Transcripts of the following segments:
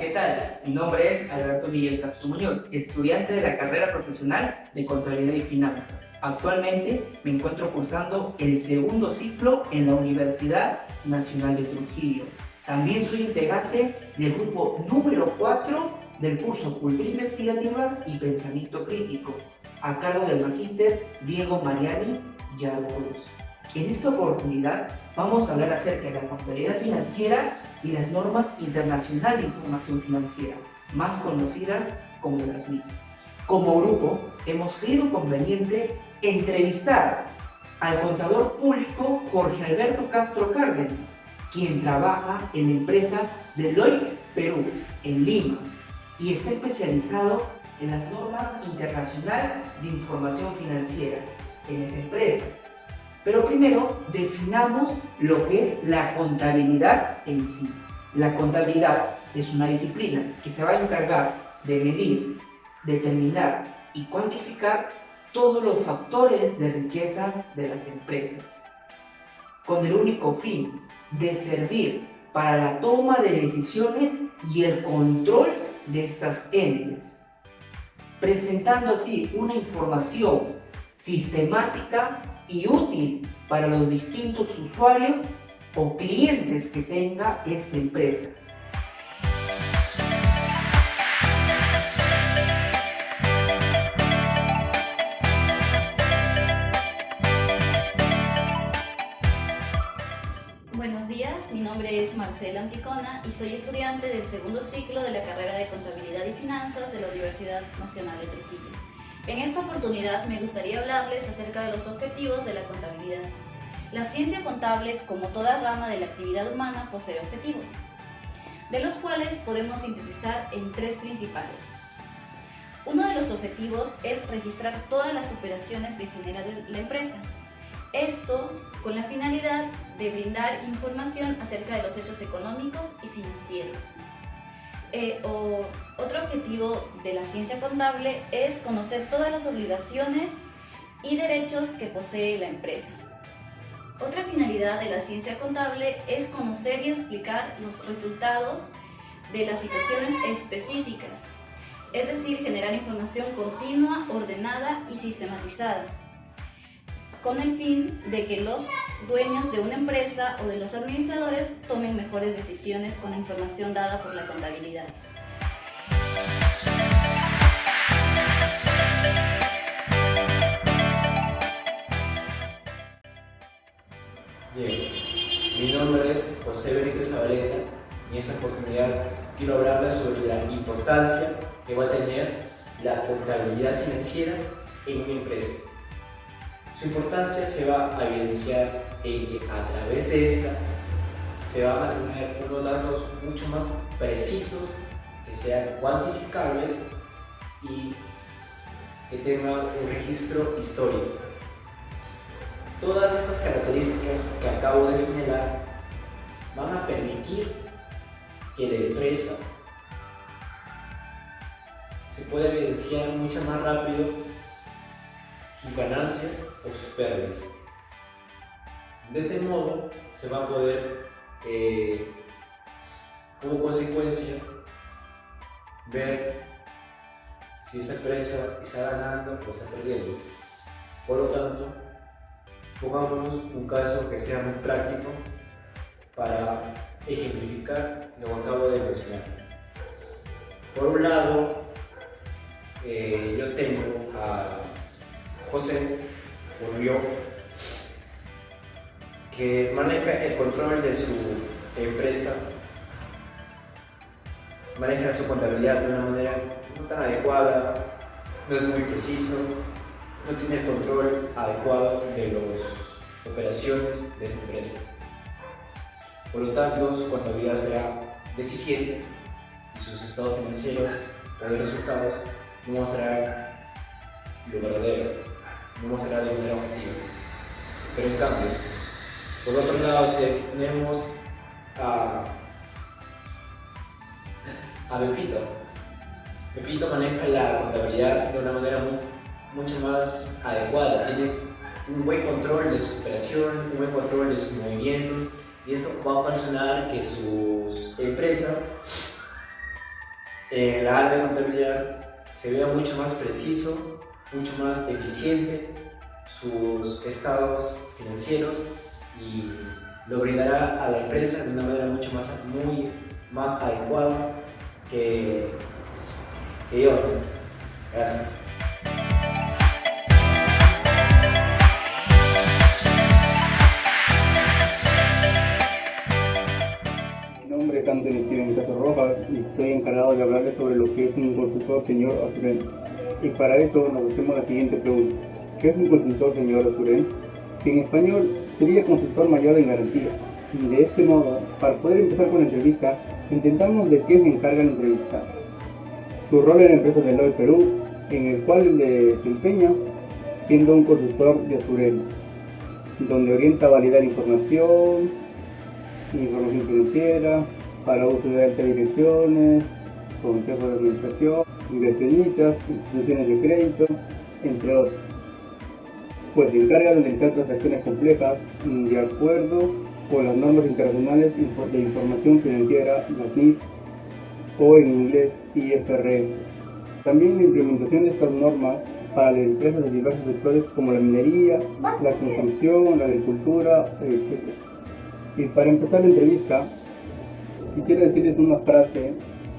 ¿qué tal? Mi nombre es Alberto Miguel Castro Muñoz, estudiante de la carrera profesional de Contabilidad y Finanzas. Actualmente me encuentro cursando el segundo ciclo en la Universidad Nacional de Trujillo. También soy integrante del grupo número 4 del curso Cultura Investigativa y Pensamiento Crítico, a cargo del magíster Diego Mariani Yaro Cruz. En esta oportunidad vamos a hablar acerca de la contabilidad financiera y las normas internacionales de información financiera, más conocidas como las NIF. Como grupo, hemos creído conveniente entrevistar al contador público Jorge Alberto Castro Cárdenas, quien trabaja en la empresa Deloitte Perú, en Lima, y está especializado en las normas internacionales de información financiera en esa empresa. Pero primero definamos lo que es la contabilidad en sí. La contabilidad es una disciplina que se va a encargar de medir, determinar y cuantificar todos los factores de riqueza de las empresas, con el único fin de servir para la toma de decisiones y el control de estas entes, presentando así una información sistemática y útil para los distintos usuarios o clientes que tenga esta empresa. Buenos días, mi nombre es Marcela Anticona y soy estudiante del segundo ciclo de la carrera de Contabilidad y Finanzas de la Universidad Nacional de Trujillo. En esta oportunidad me gustaría hablarles acerca de los objetivos de la contabilidad. La ciencia contable, como toda rama de la actividad humana, posee objetivos, de los cuales podemos sintetizar en tres principales. Uno de los objetivos es registrar todas las operaciones que genera la empresa. Esto con la finalidad de brindar información acerca de los hechos económicos y financieros. Otro objetivo de la ciencia contable es conocer todas las obligaciones y derechos que posee la empresa. Otra finalidad de la ciencia contable es conocer y explicar los resultados de las situaciones específicas, es decir, generar información continua, ordenada y sistematizada, con el fin de que los dueños de una empresa o de los administradores tomen mejores decisiones con la información dada por la contabilidad. Bien, mi nombre es José Benítez Zabaleta y en esta oportunidad quiero hablarles sobre la importancia que va a tener la contabilidad financiera en una empresa. Su importancia se va a evidenciar en que a través de esta se van a tener unos datos mucho más precisos, que sean cuantificables y que tengan un registro histórico. Todas estas características que acabo de señalar van a permitir que la empresa se pueda evidenciar mucho más rápido sus ganancias o sus pérdidas. De este modo se va a poder, como consecuencia, ver si esta empresa está ganando o está perdiendo. Por lo tanto, pongámonos un caso que sea muy práctico para ejemplificar lo que acabo de mencionar. Por un lado, yo tengo a José, o yo, que maneja el control de su empresa, maneja su contabilidad de una manera no tan adecuada, no es muy preciso, no tiene el control adecuado de las operaciones de esa empresa. Por lo tanto, su contabilidad será deficiente y sus estados financieros o de resultados no mostrarán lo verdadero, no mostrarán de manera objetiva. Pero en cambio, por otro lado tenemos a Pepito. Pepito maneja la contabilidad de una manera mucho más adecuada, tiene un buen control de sus operaciones, un buen control de sus movimientos, y esto va a ocasionar que su empresa en la área de contabilidad se vea mucho más preciso, mucho más eficiente sus estados financieros y lo brindará a la empresa de una manera muy más adecuada que, que yo. Gracias. Mi nombre es Anthony Steven Caso Rojas y estoy encargado de hablarles sobre lo que es un consultor señor Assurance. Y para eso nos hacemos la siguiente pregunta. ¿Qué es un consultor señor Assurance? Que en español sería consultor mayor en garantía. Y de este modo, para poder empezar con la entrevista, intentamos de qué se encarga el entrevistado. Su rol en la empresa Deloitte Perú, en el cual le desempeña siendo un consultor de Assurance, donde orienta a validar información financiera, para uso de altas direcciones, consejos de administración, inversionistas, instituciones de crédito, entre otros. Pues se encarga de realizar transacciones complejas de acuerdo con las normas internacionales de información financiera, las NIF, o en inglés IFRS. También la implementación de estas normas para las empresas de diversos sectores como la minería, la construcción, la agricultura, etc. Y para empezar la entrevista, quisiera decirles una frase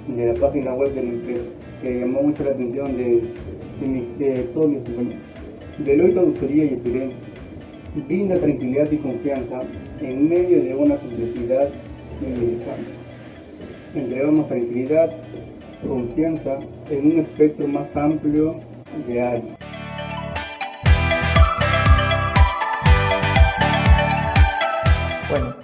de la página web de la empresa que llamó mucho la atención de todos mis compañeros. Deloitte Auditoría y Assurance brinda tranquilidad y confianza en medio de una complejidad inmensurable. Entregamos tranquilidad, confianza en un espectro más amplio de áreas. Bueno,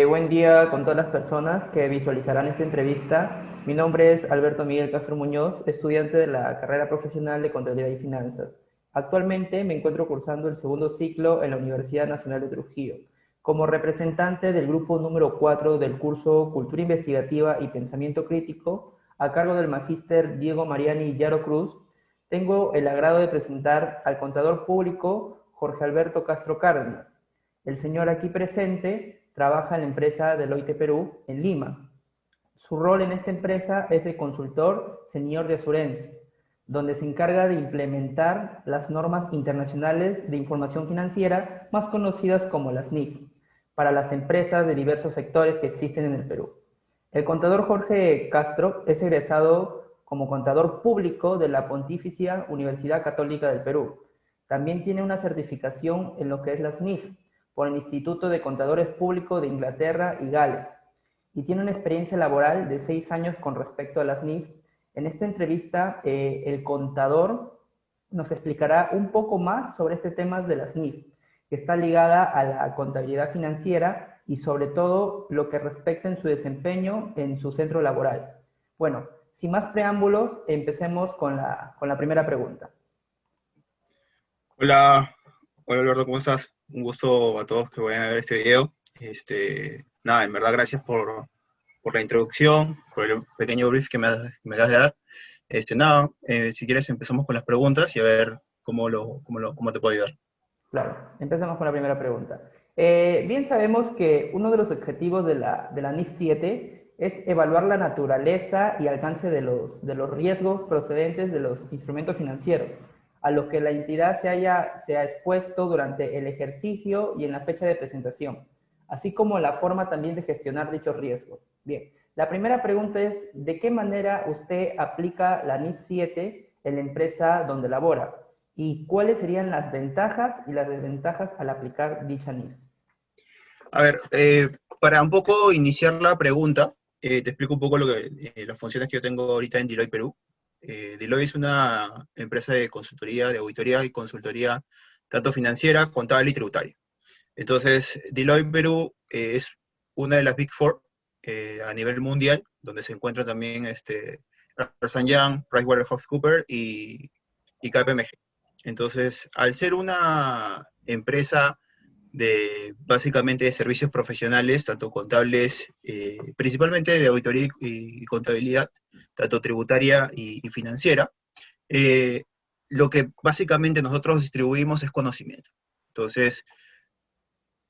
buen día con todas las personas que visualizarán esta entrevista. Mi nombre es Alberto Miguel Castro Muñoz, estudiante de la carrera profesional de Contabilidad y Finanzas. Actualmente me encuentro cursando el segundo ciclo en la Universidad Nacional de Trujillo, como representante del grupo número 4 del curso Cultura Investigativa y Pensamiento Crítico, a cargo del magíster Diego Mariani Yaro Cruz. Tengo el agrado de presentar al contador público Jorge Alberto Castro Cárdenas. El señor aquí presente trabaja en la empresa Deloitte Perú en Lima. Su rol en esta empresa es de consultor senior de Assurance, donde se encarga de implementar las normas internacionales de información financiera, más conocidas como las NIF, para las empresas de diversos sectores que existen en el Perú. El contador Jorge Castro es egresado como contador público de la Pontificia Universidad Católica del Perú. También tiene una certificación en lo que es las NIF, por el Instituto de Contadores Públicos de Inglaterra y Gales, y tiene una experiencia laboral de 6 años con respecto a las NIF. En esta entrevista, el contador nos explicará un poco más sobre este tema de las NIF, que está ligada a la contabilidad financiera y sobre todo lo que respecta en su desempeño en su centro laboral. Bueno, sin más preámbulos, empecemos con la primera pregunta. Hola, hola Alberto, ¿cómo estás? Un gusto a todos que vayan a ver este video. Nada, en verdad, gracias por la introducción, por el pequeño brief que me acabas de dar. Si quieres empezamos con las preguntas y a ver cómo te puedo ayudar. Claro, empecemos con la primera pregunta. Bien sabemos que uno de los objetivos de la NIF 7 es evaluar la naturaleza y alcance de los riesgos procedentes de los instrumentos financieros, a los que la entidad se ha expuesto durante el ejercicio y en la fecha de presentación, así como la forma también de gestionar dichos riesgos. Bien, la primera pregunta es, ¿de qué manera usted aplica la NIF 7 en la empresa donde labora? ¿Y cuáles serían las ventajas y las desventajas al aplicar dicha NIF? A ver, para un poco iniciar la pregunta, te explico un poco las funciones que yo tengo ahorita en Deloitte Perú. Deloitte es una empresa de consultoría, de auditoría y consultoría tanto financiera, contable y tributaria. Entonces, Deloitte Perú es una de las Big Four a nivel mundial, donde se encuentran también Ernst & Young, PricewaterhouseCoopers y KPMG. Entonces, al ser una empresa básicamente de servicios profesionales, tanto contables, principalmente de auditoría y contabilidad, tanto tributaria y financiera, lo que básicamente nosotros distribuimos es conocimiento. Entonces,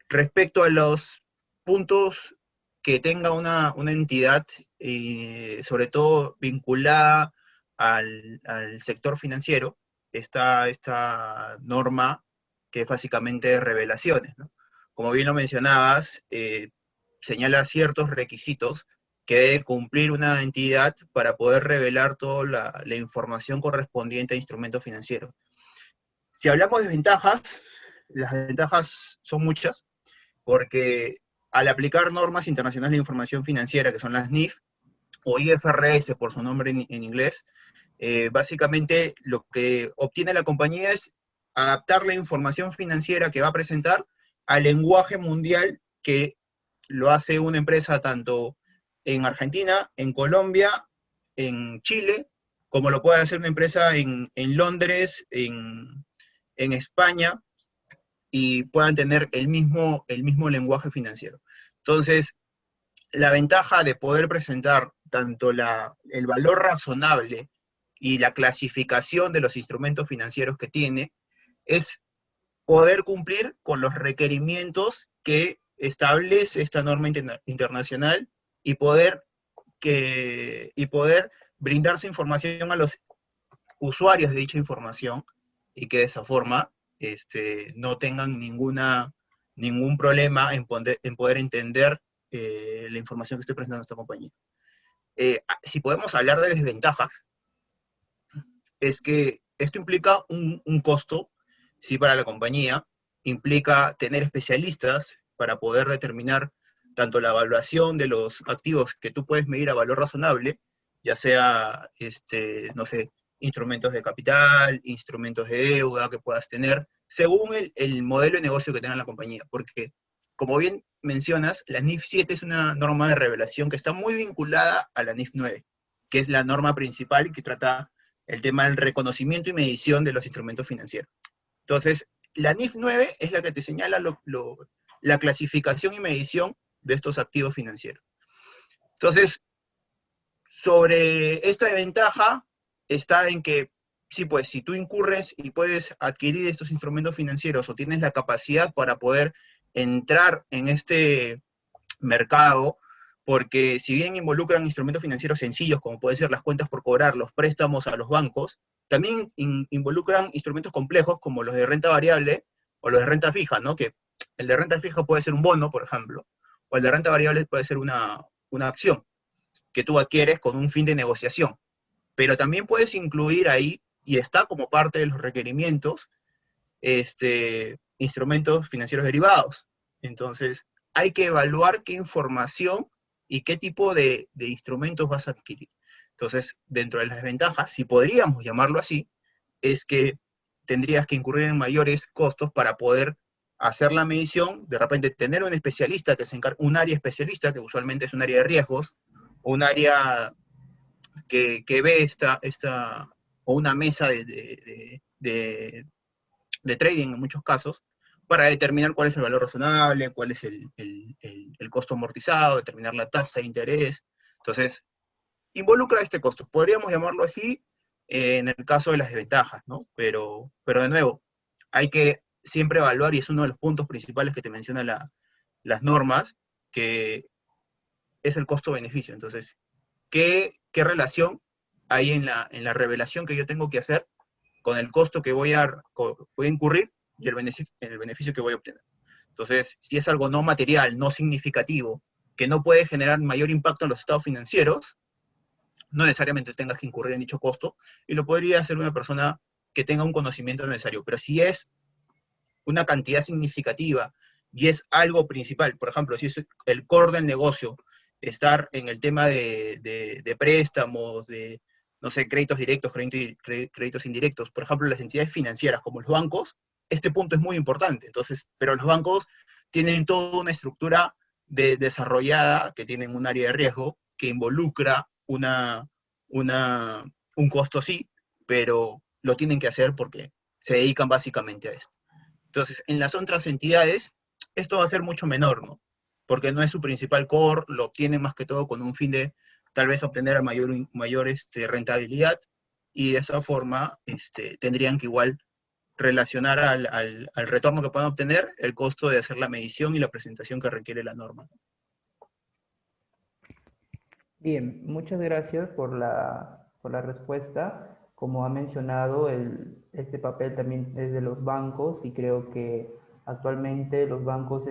respecto a los puntos que tenga una entidad sobre todo vinculada al sector financiero, está esta norma que es básicamente revelaciones, ¿no? Como bien lo mencionabas, señala ciertos requisitos que debe cumplir una entidad para poder revelar toda la información correspondiente a instrumentos financieros. Si hablamos de ventajas, las ventajas son muchas, porque al aplicar normas internacionales de información financiera, que son las NIF, o IFRS por su nombre en inglés, básicamente lo que obtiene la compañía es adaptar la información financiera que va a presentar al lenguaje mundial que lo hace una empresa tanto en Argentina, en Colombia, en Chile, como lo puede hacer una empresa en Londres, en España, y puedan tener el mismo lenguaje financiero. Entonces, la ventaja de poder presentar tanto el valor razonable y la clasificación de los instrumentos financieros que tiene es poder cumplir con los requerimientos que establece esta norma internacional y poder brindar su información a los usuarios de dicha información y que de esa forma no tengan ningún problema en poder entender la información que estoy presentando a esta compañía. Si podemos hablar de desventajas, es que esto implica un costo, sí, para la compañía, implica tener especialistas para poder determinar tanto la evaluación de los activos que tú puedes medir a valor razonable, ya sea, no sé, instrumentos de capital, instrumentos de deuda que puedas tener, según el modelo de negocio que tenga la compañía. Porque, como bien mencionas, la NIF 7 es una norma de revelación que está muy vinculada a la NIF 9, que es la norma principal y que trata el tema del reconocimiento y medición de los instrumentos financieros. Entonces, la NIF 9 es la que te señala la clasificación y medición de estos activos financieros. Entonces, sobre esta ventaja está en que, sí, pues, si tú incurres y puedes adquirir estos instrumentos financieros o tienes la capacidad para poder entrar en este mercado, porque si bien involucran instrumentos financieros sencillos, como pueden ser las cuentas por cobrar, los préstamos a los bancos, también involucran instrumentos complejos como los de renta variable o los de renta fija, ¿no? Que el de renta fija puede ser un bono, por ejemplo, o el de renta variable puede ser una acción que tú adquieres con un fin de negociación. Pero también puedes incluir ahí, y está como parte de los requerimientos, instrumentos financieros derivados. Entonces, hay que evaluar qué información y qué tipo de instrumentos vas a adquirir. Entonces, dentro de las desventajas, si podríamos llamarlo así, es que tendrías que incurrir en mayores costos para poder hacer la medición, de repente tener un especialista que se encargue, un área especialista, que usualmente es un área de riesgos, o un área que ve o una mesa de trading en muchos casos, para determinar cuál es el valor razonable, cuál es el costo amortizado, determinar la tasa de interés. Entonces, involucra este costo. Podríamos llamarlo así en el caso de las desventajas, ¿no? Pero de nuevo, hay que siempre evaluar, y es uno de los puntos principales que te mencionan las normas, que es el costo-beneficio. Entonces, ¿qué relación hay en la revelación que yo tengo que hacer con el costo que voy a incurrir y el beneficio que voy a obtener? Entonces, si es algo no material, no significativo, que no puede generar mayor impacto en los estados financieros, no necesariamente tengas que incurrir en dicho costo, y lo podría hacer una persona que tenga un conocimiento necesario. Pero si es una cantidad significativa y es algo principal, por ejemplo, si es el core del negocio, estar en el tema de préstamos, de, no sé, créditos directos, créditos indirectos, por ejemplo, las entidades financieras como los bancos, este punto es muy importante. Entonces, pero los bancos tienen toda una estructura desarrollada, que tienen un área de riesgo, que involucra un costo, sí, pero lo tienen que hacer porque se dedican básicamente a esto. Entonces, en las otras entidades, esto va a ser mucho menor, ¿no? Porque no es su principal core, lo obtienen más que todo con un fin de tal vez obtener mayor rentabilidad, y de esa forma tendrían que igual relacionar al retorno que puedan obtener el costo de hacer la medición y la presentación que requiere la norma. Bien, muchas gracias por la respuesta. Como ha mencionado, este papel también es de los bancos y creo que actualmente los bancos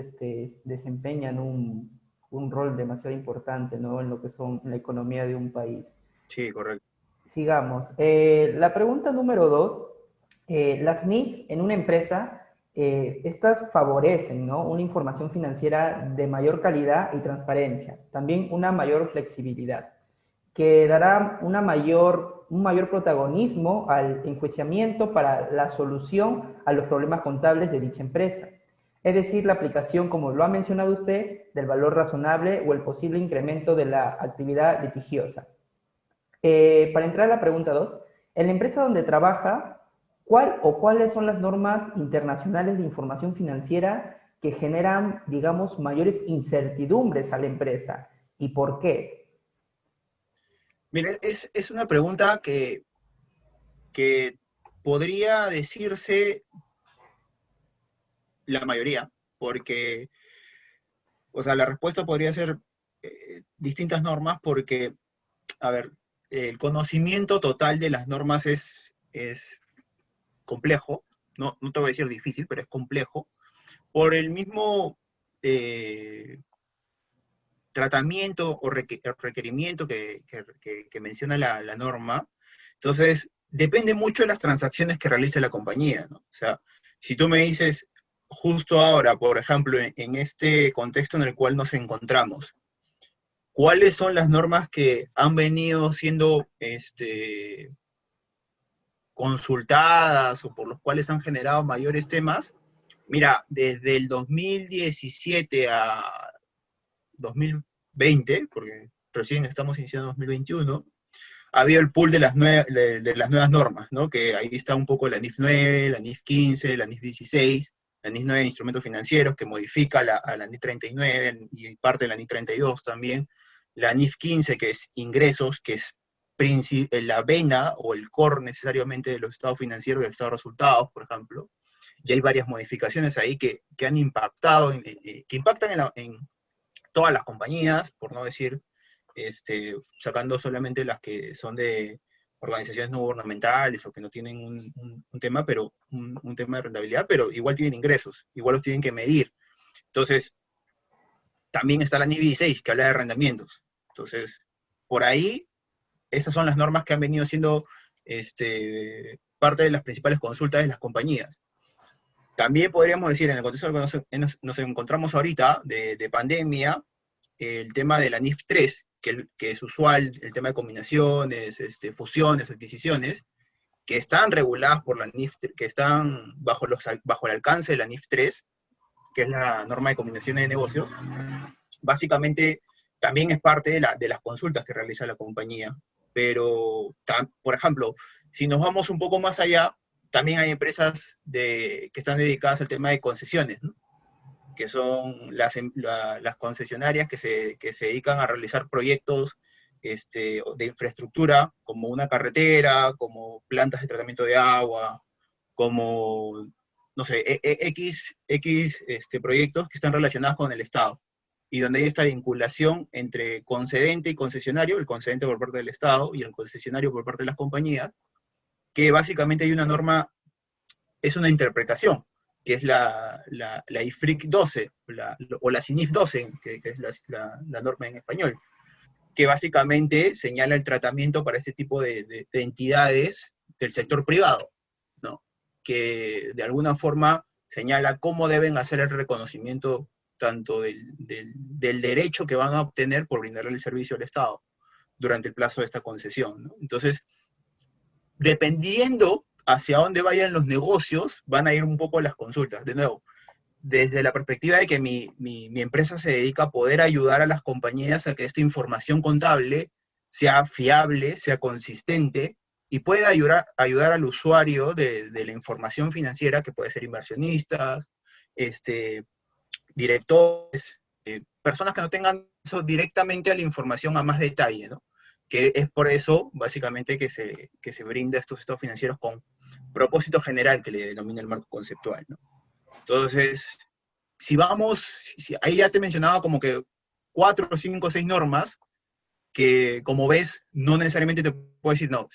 desempeñan un rol demasiado importante, ¿no? En lo que son la economía de un país. Sí, correcto. Sigamos. La pregunta número dos, las NIF en una empresa, estas favorecen, ¿no? Una información financiera de mayor calidad y transparencia, también una mayor flexibilidad, que dará un mayor protagonismo al enjuiciamiento para la solución a los problemas contables de dicha empresa. Es decir, la aplicación, como lo ha mencionado usted, del valor razonable o el posible incremento de la actividad litigiosa. Para entrar a la pregunta 2, en la empresa donde trabaja, ¿cuál o cuáles son las normas internacionales de información financiera que generan, digamos, mayores incertidumbres a la empresa? ¿Y por qué? Mire, es una pregunta que podría decirse la mayoría, porque, o sea, la respuesta podría ser distintas normas, porque, a ver, el conocimiento total de las normas es complejo, no te voy a decir difícil, pero es complejo, por el mismo tratamiento o requerimiento que menciona la norma. Entonces, depende mucho de las transacciones que realice la compañía, ¿no? O sea, si tú me dices, justo ahora, por ejemplo, en este contexto en el cual nos encontramos, ¿cuáles son las normas que han venido siendo consultadas o por los cuales han generado mayores temas? Mira, desde el 2017 a 2020, porque recién estamos iniciando 2021, ha habido el pool de de las nuevas normas, ¿no? Que ahí está un poco la NIF 9, la NIF 15, la NIF 16, la NIF 9 de instrumentos financieros, que modifica a la NIF 39 y parte de la NIF 32 también, la NIF 15, que es ingresos, que es la vena o el core necesariamente de los estados financieros, del estado de resultados, por ejemplo, y hay varias modificaciones ahí que han impactado, que impactan en todas las compañías, por no decir, sacando solamente las que son de organizaciones no gubernamentales o que no tienen un tema, pero un tema de rentabilidad, pero igual tienen ingresos, igual los tienen que medir. Entonces, también está la NIF 16, que habla de arrendamientos. Entonces, por ahí, esas son las normas que han venido siendo parte de las principales consultas de las compañías. También podríamos decir, en el contexto en el que nos encontramos ahorita, de pandemia, el tema de la NIF 3, que es usual, el tema de combinaciones, fusiones, adquisiciones, que están reguladas por la NIF, que están bajo el alcance de la NIF 3, que es la norma de combinaciones de negocios, básicamente también es parte de las consultas que realiza la compañía. Pero, por ejemplo, si nos vamos un poco más allá, también hay empresas que están dedicadas al tema de concesiones, ¿no? Que son las concesionarias que se dedican a realizar proyectos de infraestructura, como una carretera, como plantas de tratamiento de agua, como, no sé, X proyectos que están relacionados con el Estado, y donde hay esta vinculación entre concedente y concesionario, el concedente por parte del Estado y el concesionario por parte de las compañías, que básicamente hay una norma, es una interpretación, que es la IFRIC 12, o la CINIF 12, que es la norma en español, que básicamente señala el tratamiento para este tipo de entidades del sector privado, ¿no? Que de alguna forma señala cómo deben hacer el reconocimiento tanto del derecho que van a obtener por brindarle el servicio al Estado durante el plazo de esta concesión, ¿no? Entonces, dependiendo hacia dónde vayan los negocios, van a ir un poco las consultas. De nuevo, desde la perspectiva de que mi empresa se dedica a poder ayudar a las compañías a que esta información contable sea fiable, sea consistente y pueda ayudar al usuario de la información financiera, que puede ser inversionistas, directores, personas que no tengan acceso directamente a la información a más detalle, ¿no? Que es por eso, básicamente, que se brinda estos estados financieros con propósito general, que le denomina el marco conceptual, ¿no? Entonces, si vamos, ahí ya te mencionaba como que 4, 5, 6 normas que, como ves, no necesariamente te puedo decir, no,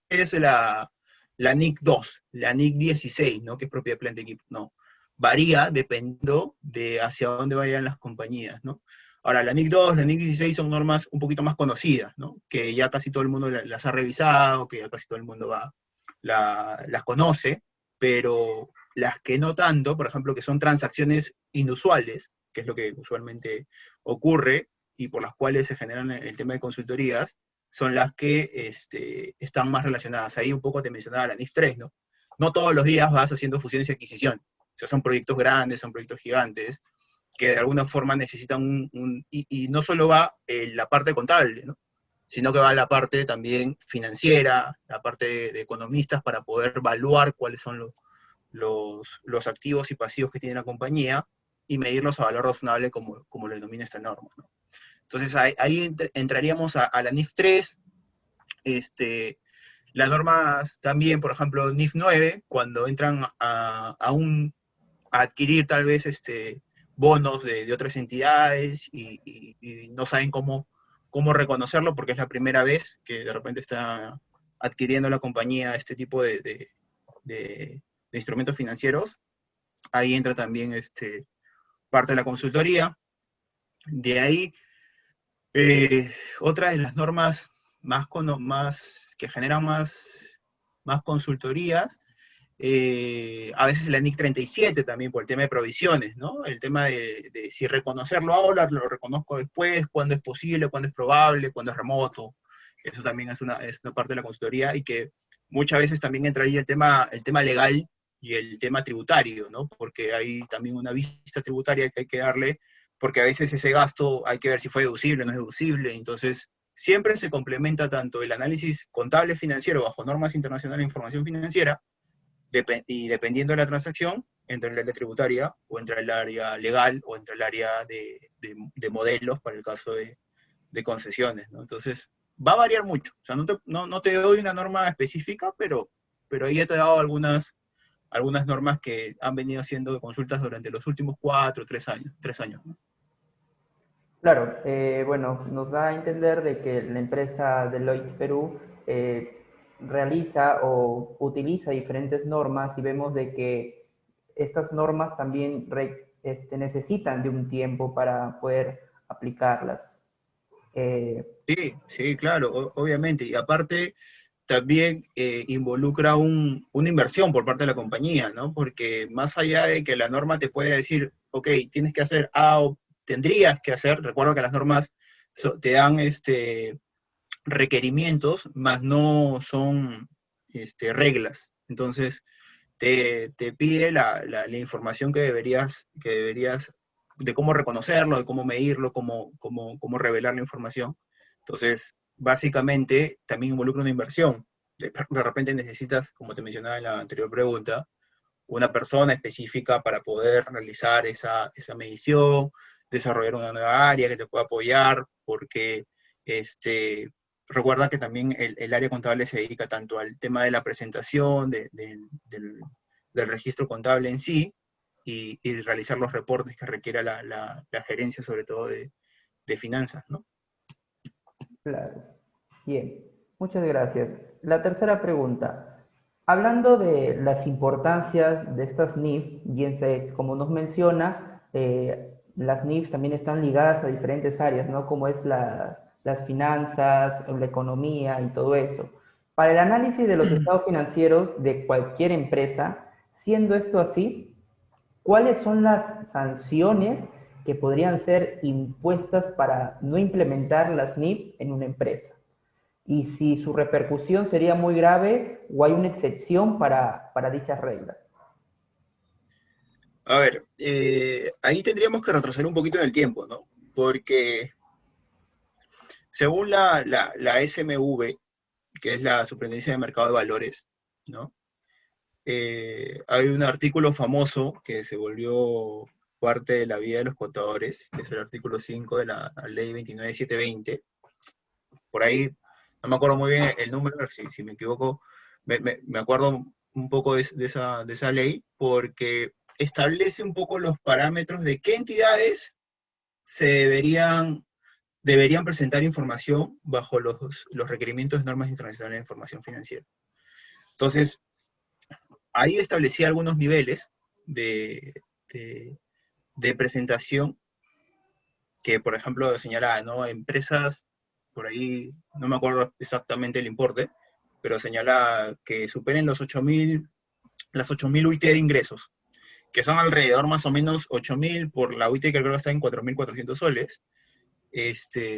es la NIC 2, la NIC 16, ¿no? Que es propia de Plant Equip, no. Varía dependiendo de hacia dónde vayan las compañías, ¿no? Ahora, la NIC 2, la NIC 16 son normas un poquito más conocidas, ¿no? Que ya casi todo el mundo las ha revisado, que ya casi todo el mundo las conoce, pero las que no tanto, por ejemplo, que son transacciones inusuales, que es lo que usualmente ocurre, y por las cuales se generan el tema de consultorías, son las que están más relacionadas. Ahí un poco te mencionaba la NIF 3, ¿no? No todos los días vas haciendo fusiones y adquisiciones. O sea, son proyectos grandes, son proyectos gigantes, que de alguna forma necesitan y no solo va la parte contable, ¿no? Sino que va la parte también financiera, la parte de economistas para poder evaluar cuáles son los activos y pasivos que tiene la compañía y medirlos a valor razonable como lo denomina esta norma, ¿no? Entonces ahí entraríamos a la NIF 3, las normas también, por ejemplo, NIF 9, cuando entran a adquirir tal vez bonos de otras entidades y no saben cómo reconocerlo porque es la primera vez que de repente está adquiriendo la compañía este tipo de instrumentos financieros. Ahí entra también parte de la consultoría. De ahí, otra de las normas que generan más consultorías, a veces la NIC 37 también por el tema de provisiones, ¿no? El tema de si reconocerlo ahora, lo reconozco después, cuándo es posible, cuándo es probable, cuándo es remoto. Eso también es una parte de la consultoría y que muchas veces también entra ahí el tema legal y el tema tributario, ¿no? Porque hay también una vista tributaria que hay que darle, porque a veces ese gasto hay que ver si fue deducible o no es deducible, entonces siempre se complementa tanto el análisis contable financiero bajo normas internacionales de información financiera, y dependiendo de la transacción, entre el área tributaria, o entre el área legal, o entre el área de modelos para el caso de concesiones, ¿no? Entonces, va a variar mucho. O sea, no te doy una norma específica, pero ahí ya te he dado algunas normas que han venido siendo consultas durante los últimos 4 o 3 años, ¿no? Claro, bueno, nos da a entender de que la empresa Deloitte Perú realiza o utiliza diferentes normas y vemos de que estas normas también necesitan de un tiempo para poder aplicarlas. Sí, claro, obviamente. Y aparte, también involucra una inversión por parte de la compañía, ¿no? Porque más allá de que la norma te puede decir, ok, tienes que hacer A o tendrías que hacer, recuerda que las normas te dan requerimientos, más no son reglas. Entonces, te pide la información que deberías, de cómo reconocerlo, de cómo medirlo, cómo revelar la información. Entonces, básicamente, también involucra una inversión. De repente necesitas, como te mencionaba en la anterior pregunta, una persona específica para poder realizar esa medición, desarrollar una nueva área que te pueda apoyar, porque recuerda que también el área contable se dedica tanto al tema de la presentación, del registro contable en sí, y realizar los reportes que requiera la gerencia, sobre todo de finanzas, ¿no? Claro. Bien, muchas gracias. La tercera pregunta. Hablando de las importancias de estas NIF, como nos menciona, las NIF también están ligadas a diferentes áreas, ¿no? Como es las finanzas, la economía y todo eso. Para el análisis de los estados financieros de cualquier empresa, siendo esto así, ¿cuáles son las sanciones que podrían ser impuestas para no implementar las NIF en una empresa? Y si su repercusión sería muy grave o hay una excepción para dichas reglas. A ver, ahí tendríamos que retroceder un poquito en el tiempo, ¿no? Porque según la SMV, que es la Superintendencia de Mercado de Valores, ¿no? Hay un artículo famoso que se volvió parte de la vida de los contadores, que es el artículo 5 de la ley 29720. Por ahí, no me acuerdo muy bien el número, si me equivoco, me acuerdo un poco de esa ley, porque establece un poco los parámetros de qué entidades se deberían deberían presentar información bajo los requerimientos de normas internacionales de información financiera. Entonces, ahí establecí algunos niveles de, de presentación que, por ejemplo, señalaba, ¿no? Empresas, por ahí, no me acuerdo exactamente el importe, pero señala que superen las 8.000 UIT de ingresos, que son alrededor más o menos 8.000 por la UIT que creo que está en 4.400 soles,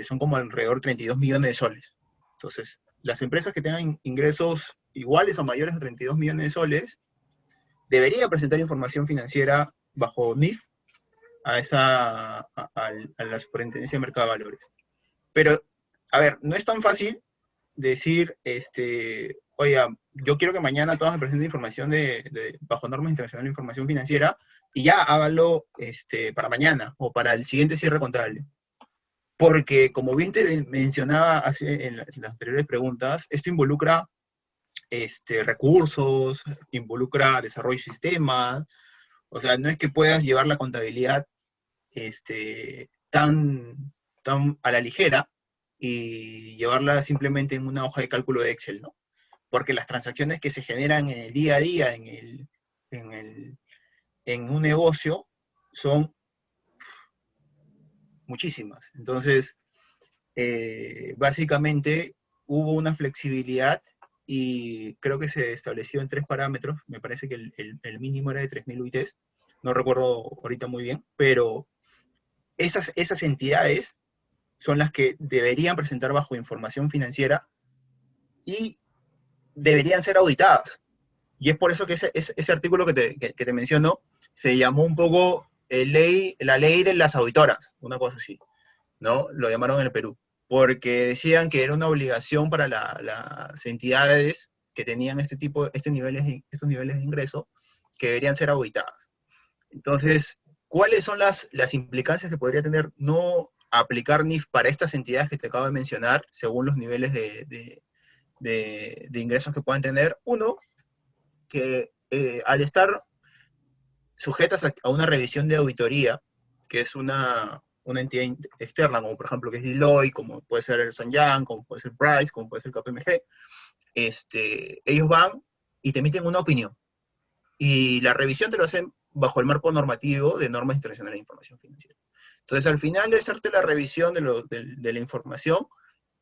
son como alrededor de 32 millones de soles. Entonces, las empresas que tengan ingresos iguales o mayores a 32 millones de soles, debería presentar información financiera bajo NIF a la Superintendencia de Mercado de Valores. Pero, a ver, no es tan fácil decir, oiga, yo quiero que mañana todas me presenten información bajo normas internacionales de información financiera y ya háganlo para mañana o para el siguiente cierre contable. Porque, como bien te mencionaba en las anteriores preguntas, esto involucra recursos, involucra desarrollo de sistemas, o sea, no es que puedas llevar la contabilidad tan a la ligera y llevarla simplemente en una hoja de cálculo de Excel, ¿no? Porque las transacciones que se generan en el día a día, en un negocio, son muchísimas. Entonces, básicamente hubo una flexibilidad y creo que se estableció en 3 parámetros. Me parece que el mínimo era de 3.000 UITs, no recuerdo ahorita muy bien, pero esas entidades son las que deberían presentar bajo información financiera y deberían ser auditadas. Y es por eso que ese artículo que te menciono se llamó un poco la ley de las auditoras, una cosa así, ¿no? Lo llamaron en el Perú, porque decían que era una obligación para las entidades que tenían estos niveles de ingreso, que deberían ser auditadas. Entonces, ¿cuáles son las implicancias que podría tener no aplicar NIF para estas entidades que te acabo de mencionar, según los niveles de ingresos que puedan tener? Uno, que al estar sujetas a una revisión de auditoría, que es una entidad externa, como por ejemplo que es Deloitte, como puede ser el Ernst & Young, como puede ser Price, como puede ser KPMG, ellos van y te emiten una opinión. Y la revisión te lo hacen bajo el marco normativo de normas internacionales de información financiera. Entonces, al final de hacerte la revisión de la información,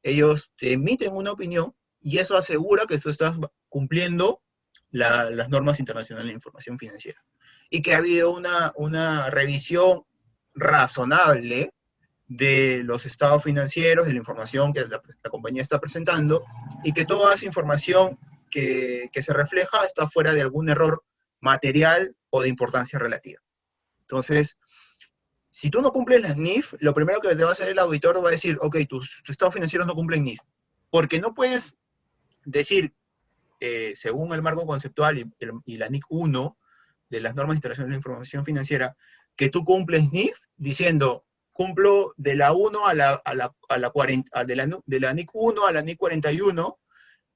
ellos te emiten una opinión y eso asegura que tú estás cumpliendo las normas internacionales de información financiera. Y que ha habido una revisión razonable de los estados financieros, de la información que la compañía está presentando, y que toda esa información que se refleja está fuera de algún error material o de importancia relativa. Entonces, si tú no cumples las NIF, lo primero que te va a hacer el auditor va a decir, ok, tus estados financieros no cumplen NIF. Porque no puedes decir, según el marco conceptual y la NIC 1 de las normas internacionales de información financiera, que tú cumples NIF diciendo, cumplo de la 1 a la 40, de la NIC 1 a la NIC 41,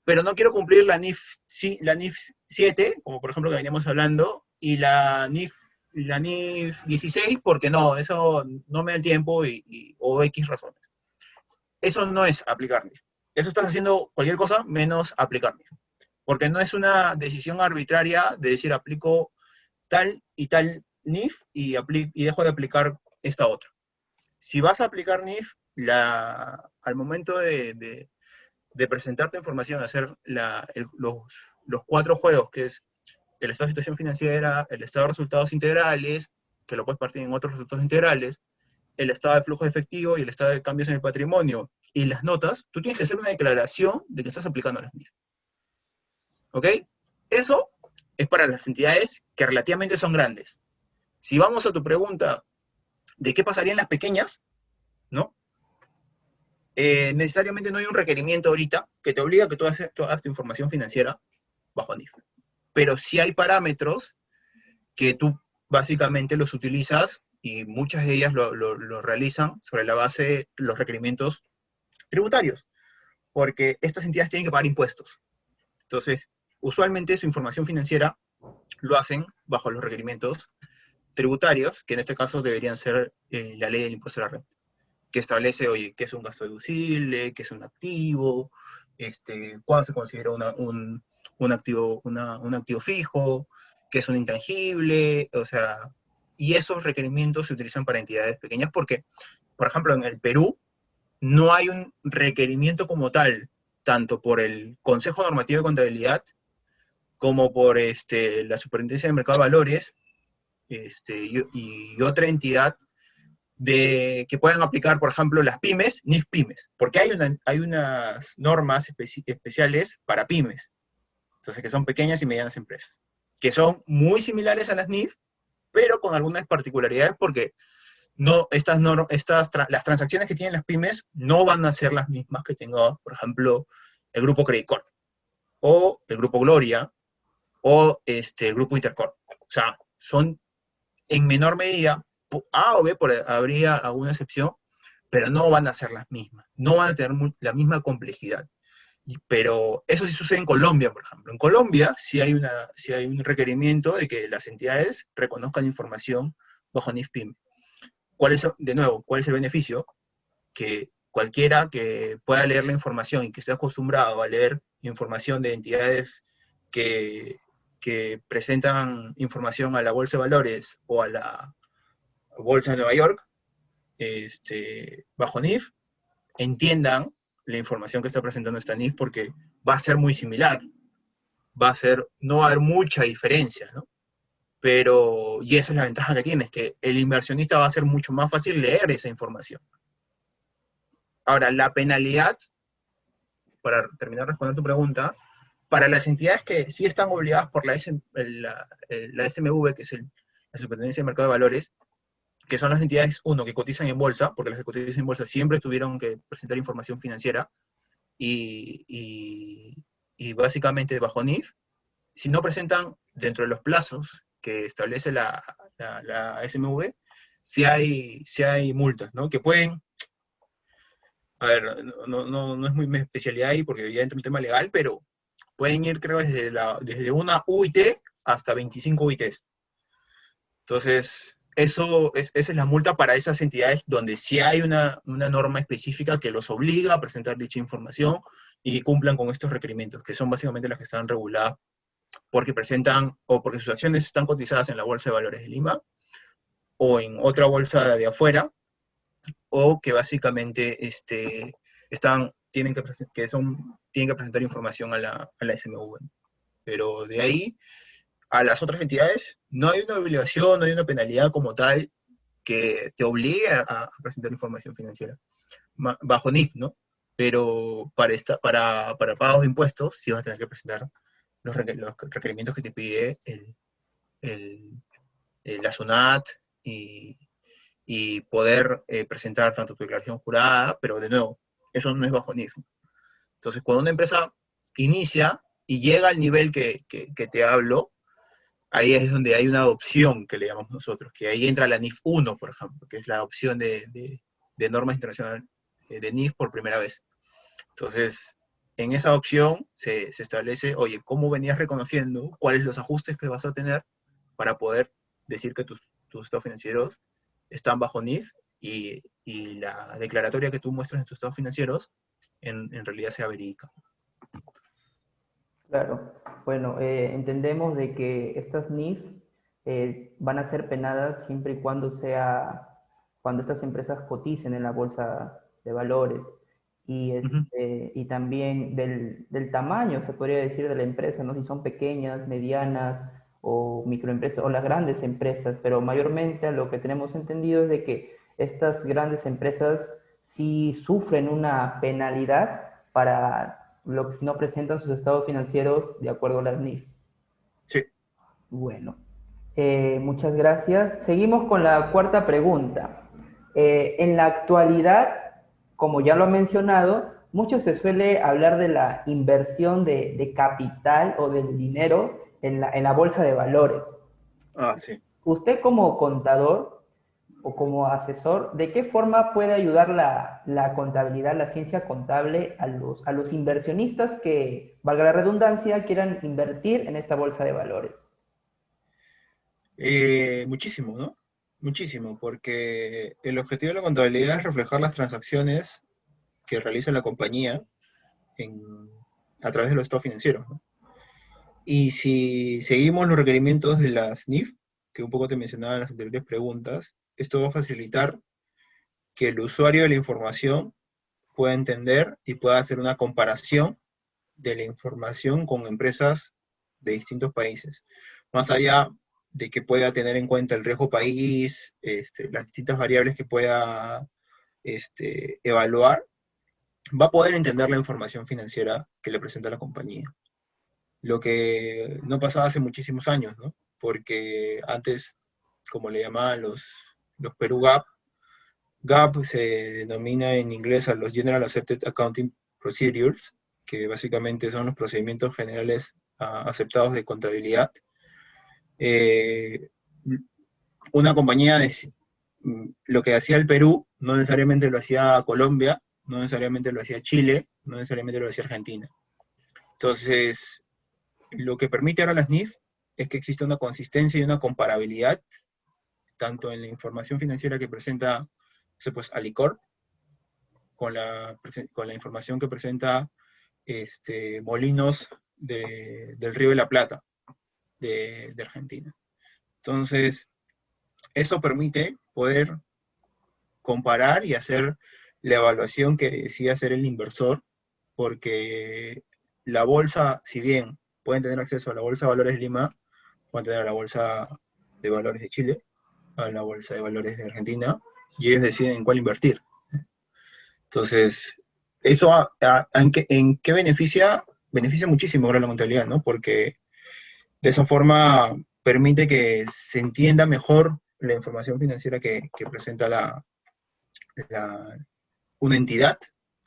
pero no quiero cumplir la NIF 7, como por ejemplo que veníamos hablando, y la NIF 16, porque no, eso no me da el tiempo o X razones. Eso no es aplicar NIF. Eso estás haciendo cualquier cosa menos aplicar NIF. Porque no es una decisión arbitraria de decir aplico tal y tal NIF y dejo de aplicar esta otra. Si vas a aplicar NIF, al momento de presentar tu información, hacer los 4 juegos, que es el estado de situación financiera, el estado de resultados integrales, que lo puedes partir en otros resultados integrales, el estado de flujo de efectivo y el estado de cambios en el patrimonio, y las notas, tú tienes que hacer una declaración de que estás aplicando las NIF. ¿Ok? Eso es para las entidades que relativamente son grandes. Si vamos a tu pregunta de qué pasaría en las pequeñas, ¿no? Necesariamente no hay un requerimiento ahorita que te obliga a que tú hagas tu información financiera bajo NIF. Pero sí hay parámetros que tú básicamente los utilizas y muchas de ellas lo realizan sobre la base de los requerimientos tributarios, porque estas entidades tienen que pagar impuestos. Entonces, usualmente su información financiera lo hacen bajo los requerimientos tributarios, que en este caso deberían ser la ley del impuesto a la renta. que establece, oye, qué es un gasto deducible, qué es un activo, cuándo se considera un activo, un activo fijo, qué es un intangible, o sea, y esos requerimientos se utilizan para entidades pequeñas porque, por ejemplo, en el Perú no hay un requerimiento como tal, tanto por el Consejo Normativo de Contabilidad como por la Superintendencia de Mercado de Valores y otra entidad que puedan aplicar, por ejemplo, las pymes, NIF pymes, porque hay unas normas especiales para pymes, entonces que son pequeñas y medianas empresas, que son muy similares a las NIF, pero con algunas particularidades porque no, las transacciones que tienen las pymes no van a ser las mismas que tenga, por ejemplo, el Grupo Credit Corp, o el Grupo Gloria, o el Grupo Intercorp. O sea, son en menor medida, A o B habría alguna excepción, pero no van a ser las mismas, no van a tener la misma complejidad. Pero eso sí sucede en Colombia, por ejemplo. En Colombia sí hay un requerimiento de que las entidades reconozcan información bajo NIF-PYME. De nuevo, ¿cuál es el beneficio? Que cualquiera que pueda leer la información y que esté acostumbrado a leer información de entidades que presentan información a la Bolsa de Valores o a la Bolsa de Nueva York, bajo NIF, entiendan la información que está presentando esta NIF porque va a ser muy similar. No va a haber mucha diferencia, ¿no? Y esa es la ventaja que tiene, es que el inversionista va a ser mucho más fácil leer esa información. Ahora, la penalidad, para terminar de responder tu pregunta, para las entidades que sí están obligadas por la SMV, que es la Superintendencia de Mercado de Valores, que son las entidades, que cotizan en bolsa, porque las que cotizan en bolsa siempre tuvieron que presentar información financiera, y básicamente bajo NIF, si no presentan dentro de los plazos que establece la SMV, si hay multas, ¿no? Que pueden, a ver, no es muy mi especialidad ahí, porque ya entra un tema legal, pero pueden ir, creo, desde una UIT hasta 25 UITs. Entonces, esa es la multa para esas entidades donde sí hay una norma específica que los obliga a presentar dicha información y cumplan con estos requerimientos, que son básicamente las que están reguladas porque presentan o porque sus acciones están cotizadas en la Bolsa de Valores de Lima o en otra bolsa de afuera, o que básicamente tienen que presentar información a la SMV. Pero de ahí a las otras entidades no hay una obligación, no hay una penalidad como tal que te obligue a presentar información financiera bajo NIF, ¿no? Pero para pagos de impuestos sí vas a tener que presentar los requerimientos que te pide la SUNAT y poder presentar tanto tu declaración jurada, pero de nuevo, eso no es bajo NIF. Entonces, cuando una empresa inicia y llega al nivel que te hablo, ahí es donde hay una adopción que le llamamos nosotros, que ahí entra la NIF 1, por ejemplo, que es la adopción de normas internacionales de NIF por primera vez. Entonces, en esa opción se establece, oye, cómo venías reconociendo, cuáles los ajustes que vas a tener para poder decir que tus estados financieros están bajo NIF y la declaratoria que tú muestras en tus estados financieros en realidad sea verídica. Claro, bueno, entendemos de que estas NIF van a ser penadas siempre y cuando estas empresas coticen en la bolsa de valores y también del tamaño, se podría decir, de la empresa, ¿no? Si son pequeñas, medianas o microempresas o las grandes empresas, pero mayormente lo que tenemos entendido es de que estas grandes empresas sí sufren una penalidad para lo que si no presentan sus estados financieros de acuerdo a las NIF. Sí. Bueno, muchas gracias. Seguimos con la cuarta pregunta. En la actualidad, como ya lo ha mencionado, mucho se suele hablar de la inversión de capital o del dinero en la bolsa de valores. Ah, sí. Usted como contador o como asesor, ¿de qué forma puede ayudar la contabilidad, la ciencia contable a los inversionistas que, valga la redundancia, quieran invertir en esta bolsa de valores? Muchísimo, ¿no? muchísimo, porque el objetivo de la contabilidad es reflejar las transacciones que realiza la compañía en- a través de los estados financieros, ¿no? Y si seguimos los requerimientos de las NIF, que un poco te mencionaba en las anteriores preguntas, esto va a facilitar que el usuario de la información pueda entender y pueda hacer una comparación de la información con empresas de distintos países. Más allá de que pueda tener en cuenta el riesgo país, las distintas variables que pueda evaluar, va a poder entender la información financiera que le presenta la compañía. Lo que no pasaba hace muchísimos años, ¿no? Porque antes, como le llamaban los Perú GAAP, GAAP se denomina en inglés a los General Accepted Accounting Procedures, que básicamente son los procedimientos generales aceptados de contabilidad. Una compañía, lo que hacía el Perú, no necesariamente lo hacía Colombia, no necesariamente lo hacía Chile, no necesariamente lo hacía Argentina. Entonces, lo que permite ahora las NIF es que exista una consistencia y una comparabilidad, tanto en la información financiera que presenta pues, Alicorp, con la información que presenta Molinos del Río de la Plata, de Argentina. Entonces, eso permite poder comparar y hacer la evaluación que decide hacer el inversor, porque la bolsa, si bien pueden tener acceso a la Bolsa de Valores de Lima, pueden tener a la Bolsa de Valores de Chile, a la Bolsa de Valores de Argentina, y ellos deciden en cuál invertir. Entonces, ¿eso en qué beneficia? Beneficia muchísimo ahora la contabilidad, ¿no? Porque de esa forma permite que se entienda mejor la información financiera que presenta una entidad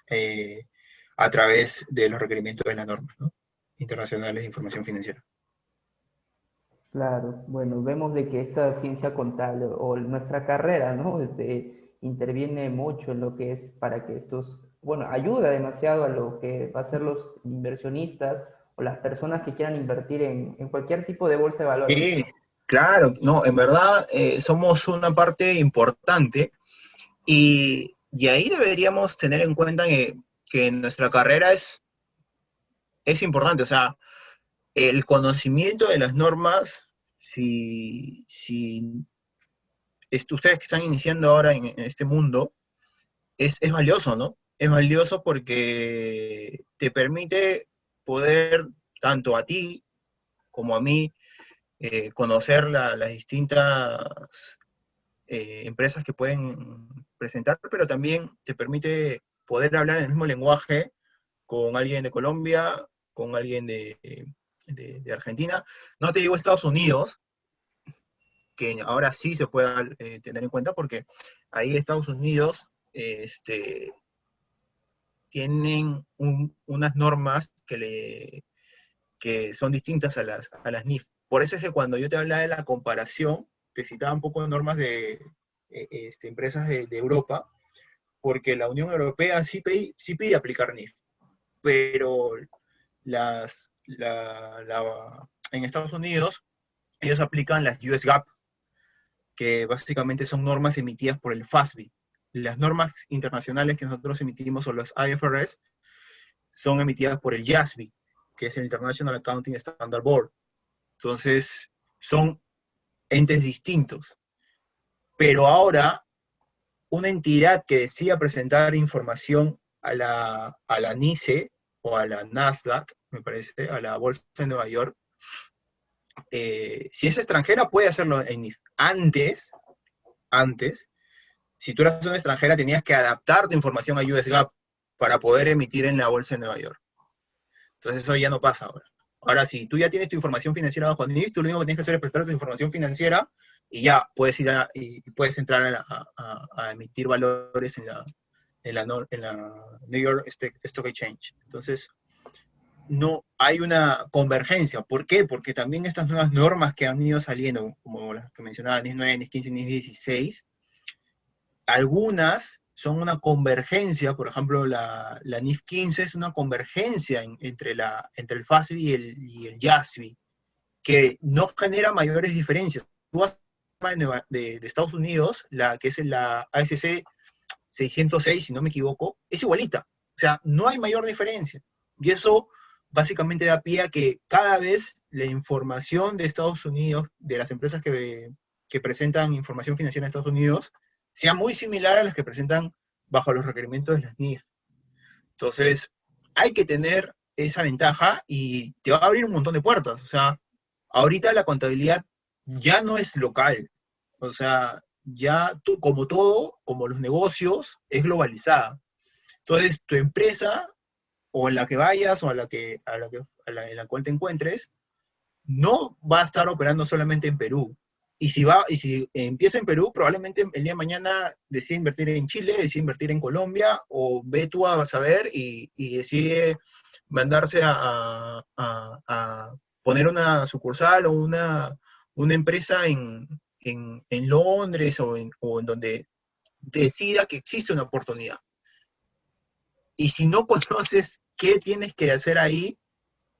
eh, a través de los requerimientos de las normas, ¿no? Internacionales de información financiera. Claro, bueno, vemos de que esta ciencia contable o nuestra carrera, ¿no? Interviene mucho en lo que es para que estos, bueno, ayuda demasiado a lo que va a ser los inversionistas o las personas que quieran invertir en cualquier tipo de bolsa de valores. Sí, claro, no, en verdad somos una parte importante y ahí deberíamos tener en cuenta que nuestra carrera es importante, o sea, el conocimiento de las normas, si ustedes que están iniciando ahora en este mundo, es valioso, ¿no? Es valioso porque te permite poder, tanto a ti como a mí, conocer las distintas empresas que pueden presentar, pero también te permite poder hablar en el mismo lenguaje con alguien de Colombia, con alguien de Argentina. No te digo Estados Unidos, que ahora sí se puede tener en cuenta, porque ahí Estados Unidos tienen unas normas que son distintas a las NIF. Por eso es que cuando yo te hablaba de la comparación, te citaba un poco de normas de empresas de Europa, porque la Unión Europea sí pide aplicar NIF, pero en Estados Unidos ellos aplican las US GAAP, que básicamente son normas emitidas por el FASB. Las normas internacionales que nosotros emitimos, o los IFRS, son emitidas por el IASB, que es el International Accounting Standard Board. Entonces, son entes distintos. Pero ahora, una entidad que decida presentar información a la NYSE o a la Nasdaq, me parece, a la Bolsa de Nueva York, si es extranjera puede hacerlo en NIF. Antes, si tú eras una extranjera tenías que adaptar tu información a US GAAP para poder emitir en la Bolsa de Nueva York. Entonces eso ya no pasa ahora. Ahora, si tú ya tienes tu información financiera bajo NIF, tú lo único que tienes que hacer es prestar tu información financiera y ya puedes ir y puedes entrar a emitir valores en la New York Stock Exchange. Entonces, no hay una convergencia. ¿Por qué? Porque también estas nuevas normas que han ido saliendo, como las que mencionaba, NIS 9, NIS 15, NIS 16, algunas son una convergencia. Por ejemplo, la NIF 15 es una convergencia entre el FASB y el YASB, que no genera mayores diferencias. Tú vas de Estados Unidos, la que es la ASC 606, si no me equivoco, es igualita. O sea, no hay mayor diferencia. Y eso básicamente da pie a que cada vez la información de Estados Unidos, de las empresas que presentan información financiera en Estados Unidos, sea muy similar a las que presentan bajo los requerimientos de las NIF. Entonces, hay que tener esa ventaja y te va a abrir un montón de puertas. O sea, ahorita la contabilidad ya no es local. O sea, ya como todo, como los negocios, es globalizada. Entonces, tu empresa, o en la que vayas, o en la cual te encuentres, no va a estar operando solamente en Perú. Y si empieza en Perú, probablemente el día de mañana decide invertir en Chile, decide invertir en Colombia, o ve tú a saber y decide mandarse a poner una sucursal o una empresa en Londres o en donde decida que existe una oportunidad. Y si no conoces qué tienes que hacer ahí,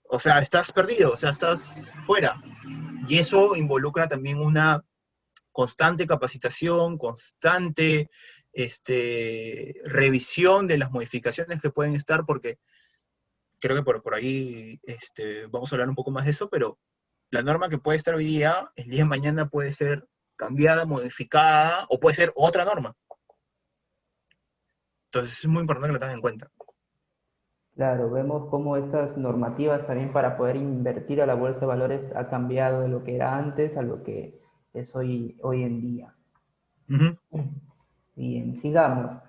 o sea, estás perdido, o sea, estás fuera. Y eso involucra también una constante capacitación, constante revisión de las modificaciones que pueden estar, porque creo que por ahí vamos a hablar un poco más de eso, pero la norma que puede estar hoy día, el día de mañana puede ser cambiada, modificada, o puede ser otra norma. Entonces es muy importante que lo tengan en cuenta. Claro, vemos cómo estas normativas también para poder invertir a la bolsa de valores ha cambiado de lo que era antes a lo que es hoy en día. Uh-huh. Bien, sigamos.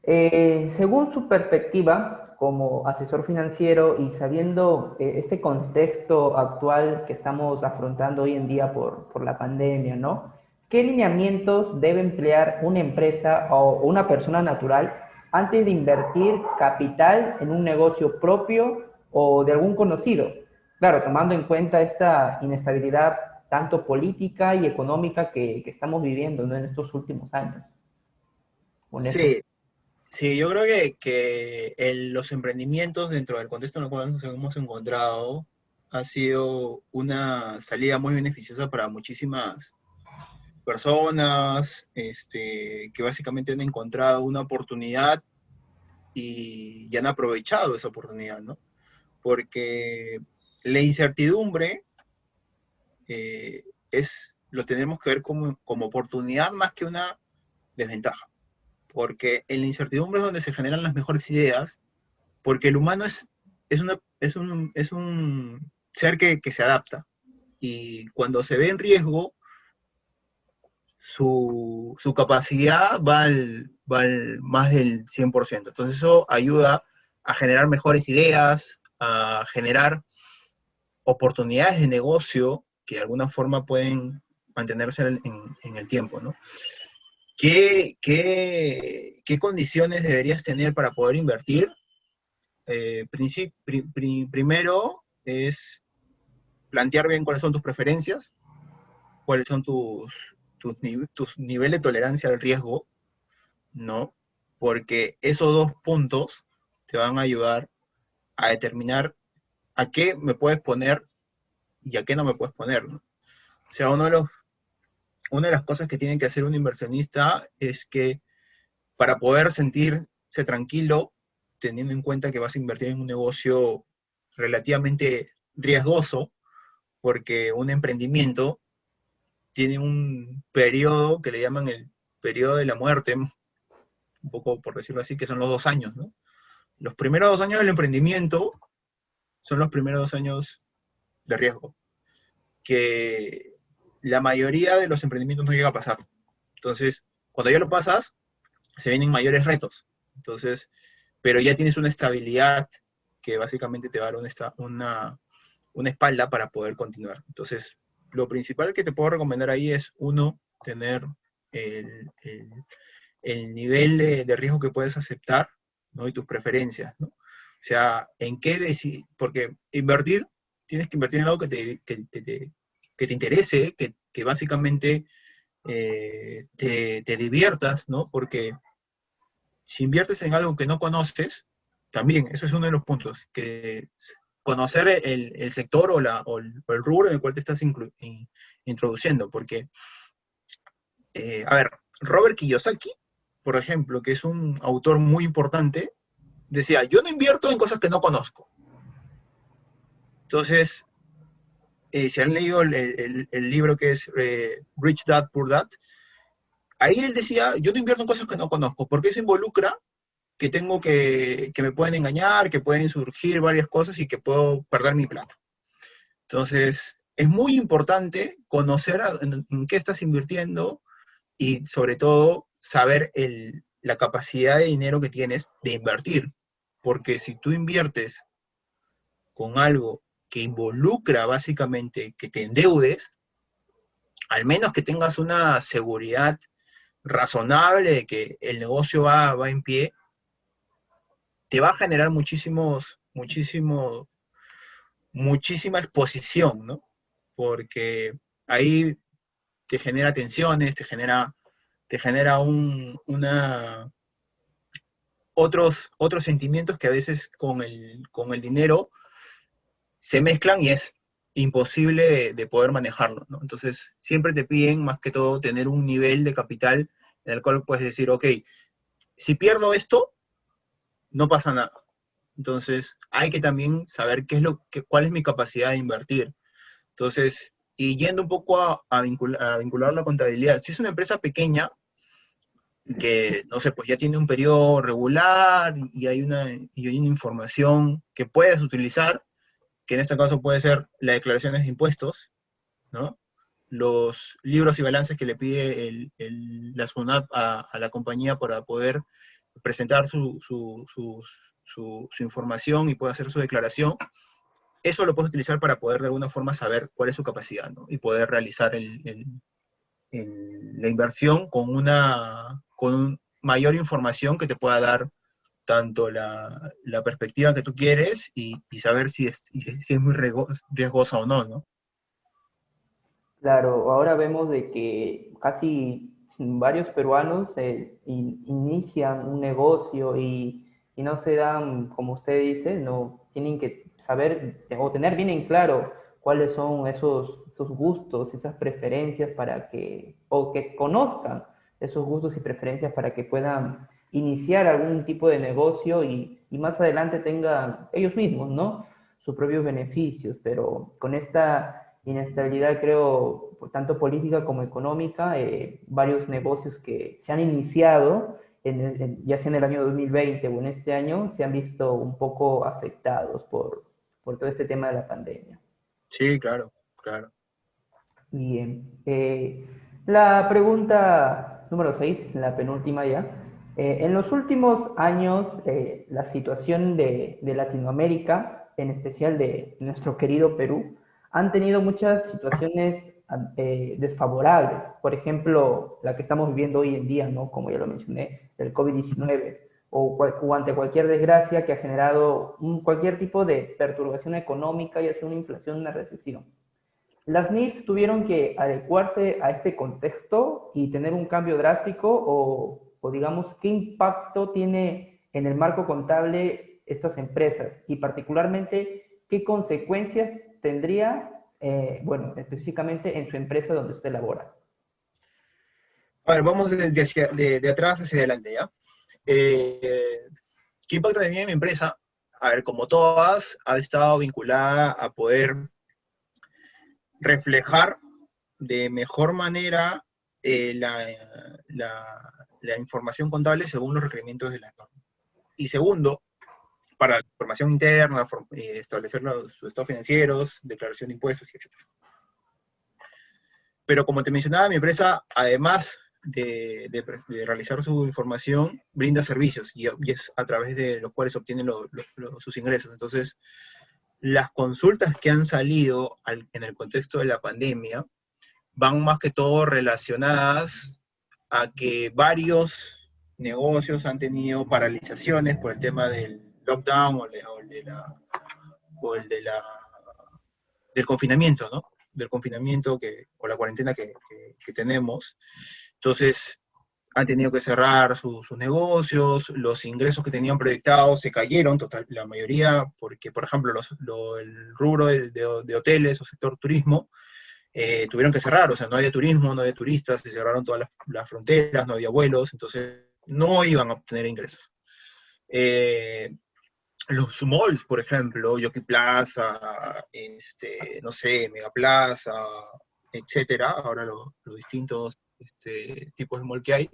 Según su perspectiva como asesor financiero y sabiendo este contexto actual que estamos afrontando hoy en día por la pandemia, ¿no? ¿Qué lineamientos debe emplear una empresa o una persona natural antes de invertir capital en un negocio propio o de algún conocido? Claro, tomando en cuenta esta inestabilidad tanto política y económica que estamos viviendo, ¿no?, en estos últimos años. Sí, sí, yo creo que los emprendimientos dentro del contexto en el cual nos hemos encontrado ha sido una salida muy beneficiosa para muchísimas personas que básicamente han encontrado una oportunidad y han aprovechado esa oportunidad, ¿no? Porque la incertidumbre lo tenemos que ver como oportunidad más que una desventaja. Porque en la incertidumbre es donde se generan las mejores ideas, porque el humano es un ser que se adapta, y cuando se ve en riesgo, su capacidad va al más del 100%. Entonces eso ayuda a generar mejores ideas, a generar oportunidades de negocio que de alguna forma pueden mantenerse en el tiempo, ¿no? ¿Qué condiciones deberías tener para poder invertir? Primero es plantear bien cuáles son tus preferencias, cuáles son tus niveles de tolerancia al riesgo, ¿no? Porque esos dos puntos te van a ayudar a determinar a qué me puedes poner y a qué no me puedes poner, ¿no? O sea, una de las cosas que tiene que hacer un inversionista es que para poder sentirse tranquilo, teniendo en cuenta que vas a invertir en un negocio relativamente riesgoso, porque un emprendimiento tiene un periodo que le llaman el periodo de la muerte, un poco por decirlo así, que son los 2 años, ¿no? Los primeros 2 años del emprendimiento son los primeros 2 años de riesgo, que la mayoría de los emprendimientos no llega a pasar. Entonces, cuando ya lo pasas, se vienen mayores retos. Entonces, pero ya tienes una estabilidad que básicamente te va a dar una espalda para poder continuar. Entonces, lo principal que te puedo recomendar ahí es, uno, tener el nivel de riesgo que puedes aceptar, ¿no? Y tus preferencias, ¿no? O sea, en qué decir, porque tienes que invertir en algo que te interese, que básicamente te diviertas, ¿no? Porque si inviertes en algo que no conoces, también, eso es uno de los puntos, que conocer el sector o el rubro en el cual te estás introduciendo, porque A ver, Robert Kiyosaki, por ejemplo, que es un autor muy importante, decía, yo no invierto en cosas que no conozco. Entonces, si han leído el libro que es Rich Dad, Poor Dad, ahí él decía, yo no invierto en cosas que no conozco, porque eso involucra que tengo que me pueden engañar, que pueden surgir varias cosas y que puedo perder mi plata. Entonces, es muy importante conocer en qué estás invirtiendo y sobre todo saber la capacidad de dinero que tienes de invertir. Porque si tú inviertes con algo que involucra básicamente que te endeudes, al menos que tengas una seguridad razonable de que el negocio va en pie, te va a generar muchísima exposición, ¿no? Porque ahí te genera tensiones, te genera otros sentimientos que a veces con el dinero se mezclan y es imposible de poder manejarlo, ¿no? Entonces, siempre te piden, más que todo, tener un nivel de capital en el cual puedes decir, ok, si pierdo esto, no pasa nada. Entonces, hay que también saber cuál es mi capacidad de invertir. Entonces, y yendo un poco a vincular la contabilidad, si es una empresa pequeña, que, no sé, pues ya tiene un periodo regular y hay una información que puedes utilizar, que en este caso puede ser las declaraciones de impuestos, ¿no? Los libros y balances que le pide la SUNAT a la compañía para poder presentar su información y puede hacer su declaración. Eso lo puedes utilizar para poder de alguna forma saber cuál es su capacidad, ¿no? Y poder realizar la inversión con mayor información que te pueda dar tanto la perspectiva que tú quieres y saber si es muy riesgosa o no, ¿no? Claro, ahora vemos de que casi varios peruanos inician un negocio y no se dan, como usted dice, no tienen que saber o tener bien en claro cuáles son esos gustos, esas preferencias o que conozcan esos gustos y preferencias para que puedan iniciar algún tipo de negocio y más adelante tengan ellos mismos, ¿no? Sus propios beneficios, pero con esta inestabilidad, creo, tanto política como económica, varios negocios que se han iniciado, ya sea en el año 2020 o en este año, se han visto un poco afectados por todo este tema de la pandemia. Sí, claro, claro. Bien. La pregunta número 6, la penúltima ya. En los últimos años, la situación de Latinoamérica, en especial de nuestro querido Perú, han tenido muchas situaciones desfavorables. Por ejemplo, la que estamos viviendo hoy en día, ¿no? Como ya lo mencioné, del COVID-19, o ante cualquier desgracia que ha generado cualquier tipo de perturbación económica, ya sea una inflación, una recesión. Las NIF tuvieron que adecuarse a este contexto y tener un cambio drástico o digamos, ¿qué impacto tiene en el marco contable estas empresas? Y particularmente, ¿qué consecuencias tendría, bueno, específicamente en su empresa donde usted labora? A ver, vamos de atrás hacia adelante, ¿ya? ¿Qué impacto tenía en mi empresa? A ver, como todas, ha estado vinculada a poder reflejar de mejor manera la información contable según los requerimientos de la norma. Y segundo, para la información interna, establecer los estados financieros, declaración de impuestos, etc. Pero como te mencionaba, mi empresa, además de realizar su información, brinda servicios y es a través de los cuales obtienen sus ingresos. Entonces, las consultas que han salido en el contexto de la pandemia van más que todo relacionadas a que varios negocios han tenido paralizaciones por el tema del lockdown del confinamiento, ¿no? Del confinamiento o la cuarentena que tenemos. Entonces, han tenido que cerrar sus negocios, los ingresos que tenían proyectados se cayeron, la mayoría, porque, por ejemplo, el rubro de hoteles o sector turismo tuvieron que cerrar, o sea, no había turismo, no había turistas, se cerraron todas las fronteras, no había vuelos, entonces no iban a obtener ingresos. Los malls, por ejemplo, Yoki Plaza, no sé, Mega Plaza, etcétera, ahora los distintos tipos de mall que hay,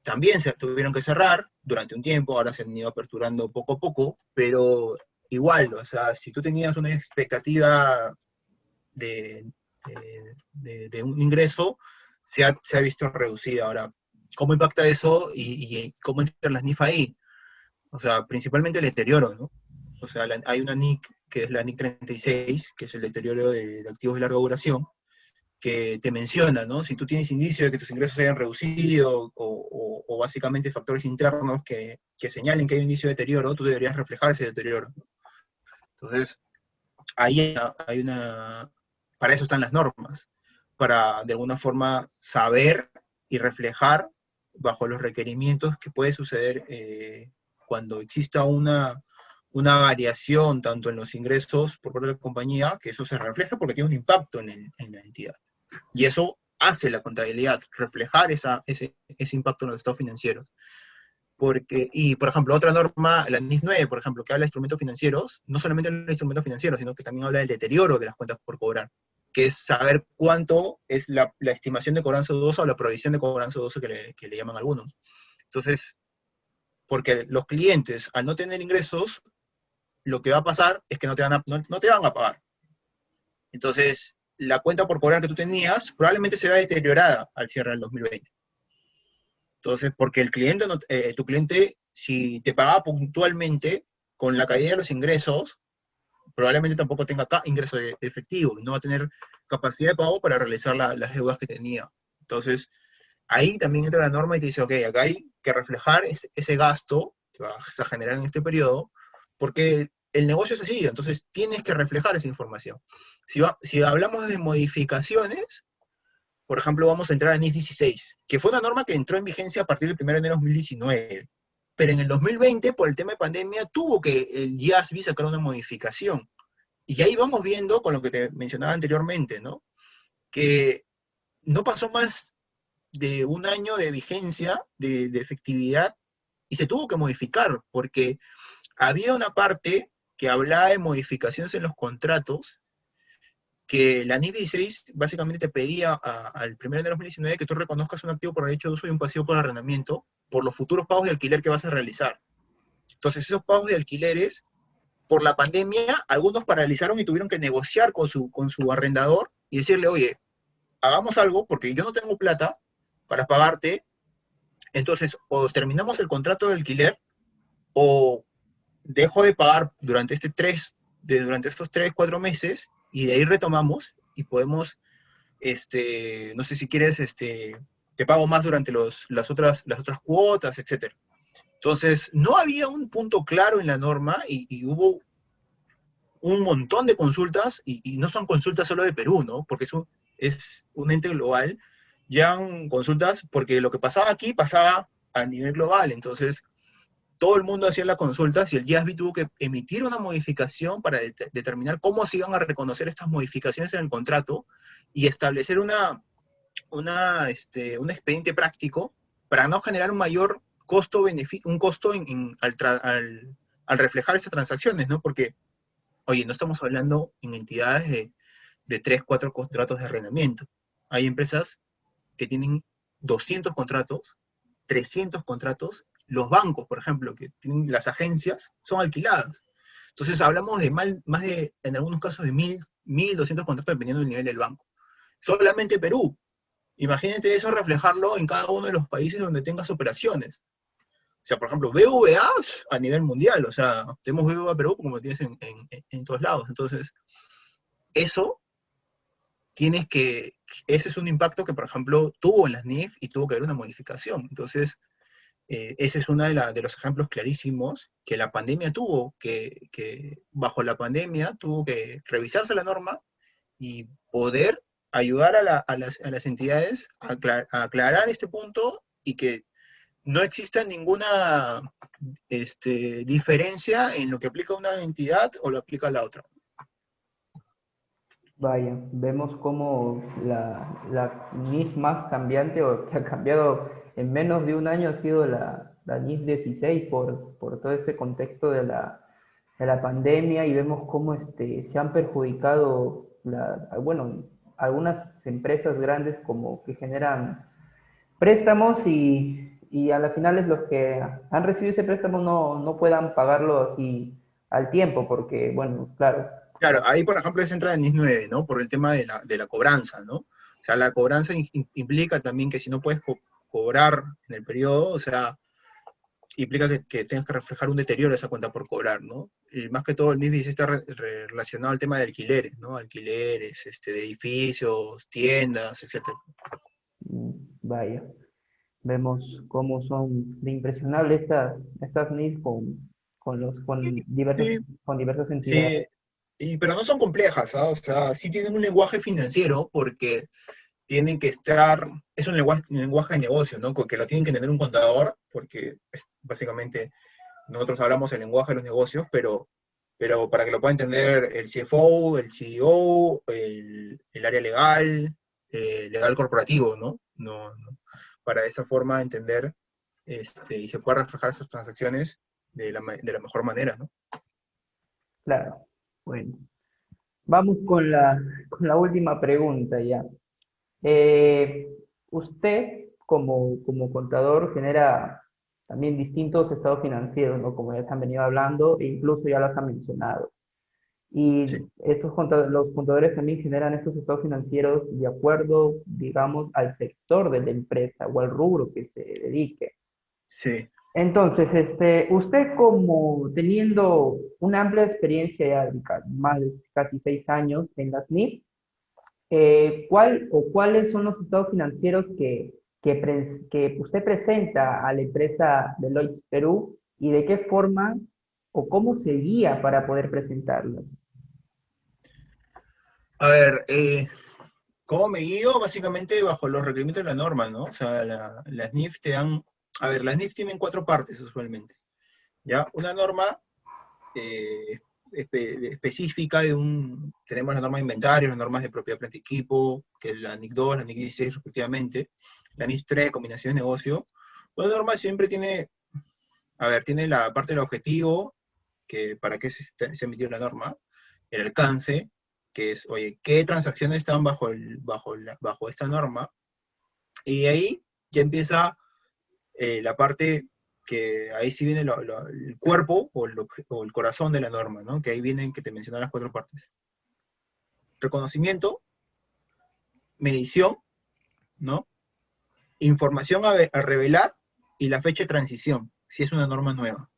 también se tuvieron que cerrar durante un tiempo, ahora se han ido aperturando poco a poco, pero igual, o sea, si tú tenías una expectativa de, de un ingreso, se ha visto reducida. Ahora, ¿cómo impacta eso y cómo entran las NIF ahí? O sea, principalmente el deterioro, ¿no? O sea, hay una NIC que es la NIC 36, que es el deterioro de activos de larga duración, que te menciona, ¿no? Si tú tienes indicio de que tus ingresos se hayan reducido o básicamente factores internos que señalen que hay un indicio de deterioro, tú deberías reflejar ese deterioro. Entonces, ahí hay una... Para eso están las normas, para de alguna forma saber y reflejar bajo los requerimientos que puede suceder cuando exista una variación tanto en los ingresos por parte de la compañía, que eso se refleja porque tiene un impacto en la entidad. Y eso hace la contabilidad, reflejar ese impacto en los estados financieros. Y, por ejemplo, otra norma, la NIF 9, por ejemplo, que habla de instrumentos financieros, no solamente habla de instrumentos financieros, sino que también habla del deterioro de las cuentas por cobrar, que es saber cuánto es la estimación de cobranza dudosa o la provisión de cobranza dudosa que le llaman algunos. Entonces, porque los clientes, al no tener ingresos, lo que va a pasar es que no te van a pagar. Entonces, la cuenta por cobrar que tú tenías probablemente se vea deteriorada al cierre del 2020. Entonces, porque el cliente, tu cliente, si te pagaba puntualmente, con la caída de los ingresos, probablemente tampoco tenga ingreso de efectivo y no va a tener capacidad de pago para realizar las deudas que tenía. Entonces, ahí también entra la norma y te dice, ok, acá hay que reflejar ese gasto que vas a generar en este periodo, porque el negocio es así, entonces tienes que reflejar esa información. Si hablamos de modificaciones, por ejemplo, vamos a entrar a NIS 16, que fue una norma que entró en vigencia a partir del 1 de enero de 2019, pero en el 2020, por el tema de pandemia, tuvo que el IASB sacar una modificación. Y ahí vamos viendo con lo que te mencionaba anteriormente, ¿no? Que no pasó más de un año de vigencia, de efectividad, y se tuvo que modificar, porque había una parte que hablaba de modificaciones en los contratos, que la NIF 16 básicamente te pedía al 1 de enero de 2019 que tú reconozcas un activo por derecho de uso y un pasivo por arrendamiento por los futuros pagos de alquiler que vas a realizar. Entonces, esos pagos de alquileres, por la pandemia, algunos paralizaron y tuvieron que negociar con su arrendador y decirle, oye, hagamos algo porque yo no tengo plata para pagarte, entonces o terminamos el contrato de alquiler o dejo de pagar durante estos 3, 4 meses y de ahí retomamos y podemos, no sé si quieres, te pago más durante las otras cuotas, etc. Entonces, no había un punto claro en la norma y hubo un montón de consultas, y no son consultas solo de Perú, ¿no? Porque es un ente global, ya consultas, porque lo que pasaba aquí pasaba a nivel global, entonces todo el mundo hacía las consultas y el IASB tuvo que emitir una modificación para determinar cómo se iban a reconocer estas modificaciones en el contrato y establecer un expediente práctico para no generar un mayor costo al reflejar esas transacciones, ¿no? Porque, oye, no estamos hablando en entidades de 3, 4 contratos de arrendamiento. Hay empresas que tienen 200 contratos, 300 contratos. Los bancos, por ejemplo, que tienen las agencias, son alquiladas. Entonces hablamos de más de, en algunos casos, de 1.200 contratos dependiendo del nivel del banco. Solamente Perú. Imagínate eso reflejarlo en cada uno de los países donde tengas operaciones. O sea, por ejemplo, BVA a nivel mundial. O sea, tenemos BVA Perú como tienes en todos lados. Entonces, eso ese es un impacto que, por ejemplo, tuvo en las NIF y tuvo que haber una modificación. Entonces, ese es uno de los ejemplos clarísimos que la pandemia tuvo, que bajo la pandemia tuvo que revisarse la norma y poder ayudar a las entidades a aclarar este punto y que no exista ninguna diferencia en lo que aplica una entidad o lo aplica la otra. Vaya, vemos cómo la NIF más cambiante o que ha cambiado en menos de un año ha sido la NIF 16 por todo este contexto de la pandemia y vemos cómo se han perjudicado, bueno, algunas empresas grandes como que generan préstamos y a la final es los que han recibido ese préstamo no puedan pagarlo así al tiempo porque, bueno, claro. Claro, ahí por ejemplo se entra en NIS 9, ¿no? Por el tema de la cobranza, ¿no? O sea, la cobranza implica también que si no puedes cobrar en el periodo, o sea, implica que tengas que reflejar un deterioro de esa cuenta por cobrar, ¿no? Y más que todo el NIS 16 está relacionado al tema de alquileres, ¿no? Alquileres, de edificios, tiendas, etcétera. Vaya, vemos cómo son de impresionables estas NIF Sí, con diversas entidades. sí, pero no son complejas, ¿ah? O sea, sí tienen un lenguaje financiero porque tienen que estar, es un lenguaje de negocio, ¿no? Que lo tienen que entender un contador, porque básicamente nosotros hablamos el lenguaje de los negocios, pero para que lo pueda entender el CFO, el CEO, el área legal, legal corporativo, ¿no? Para de esa forma entender y se pueda reflejar esas transacciones de la mejor manera, ¿no? Claro. Bueno, vamos con la última pregunta ya. Eh, Usted, como contador, genera también distintos estados financieros, ¿no? Como ya se han venido hablando, e incluso ya los han mencionado. Y Sí, los contadores también generan estos estados financieros de acuerdo, digamos, al sector de la empresa o al rubro que se dedique. sí. Entonces, usted como teniendo una amplia experiencia ya de más de casi 6 años en las NIF, ¿cuál o cuáles son los estados financieros que usted presenta a la empresa Deloitte Perú y de qué forma o cómo se guía para poder presentarlos? A ver, ¿cómo me guío? Básicamente bajo los requerimientos de la norma, ¿no? O sea, las NIF te dan, a ver, las NIF tienen cuatro partes usualmente, ¿ya? Una norma eh, específica tenemos la norma de inventario, las normas de propiedad, planta y equipo, que es la NIC 2, la NIC 16 respectivamente, la NIC 3, combinación de negocio. Una norma siempre tiene, a ver, tiene la parte del objetivo, que para qué se emitió la norma, el alcance, que es, oye, ¿qué transacciones están bajo esta norma? Y ahí ya empieza la parte que ahí sí viene el cuerpo o el corazón de la norma, ¿no? Que ahí vienen que te mencionan las cuatro partes. Reconocimiento, medición, ¿no? Información a revelar y la fecha de transición, si es una norma nueva,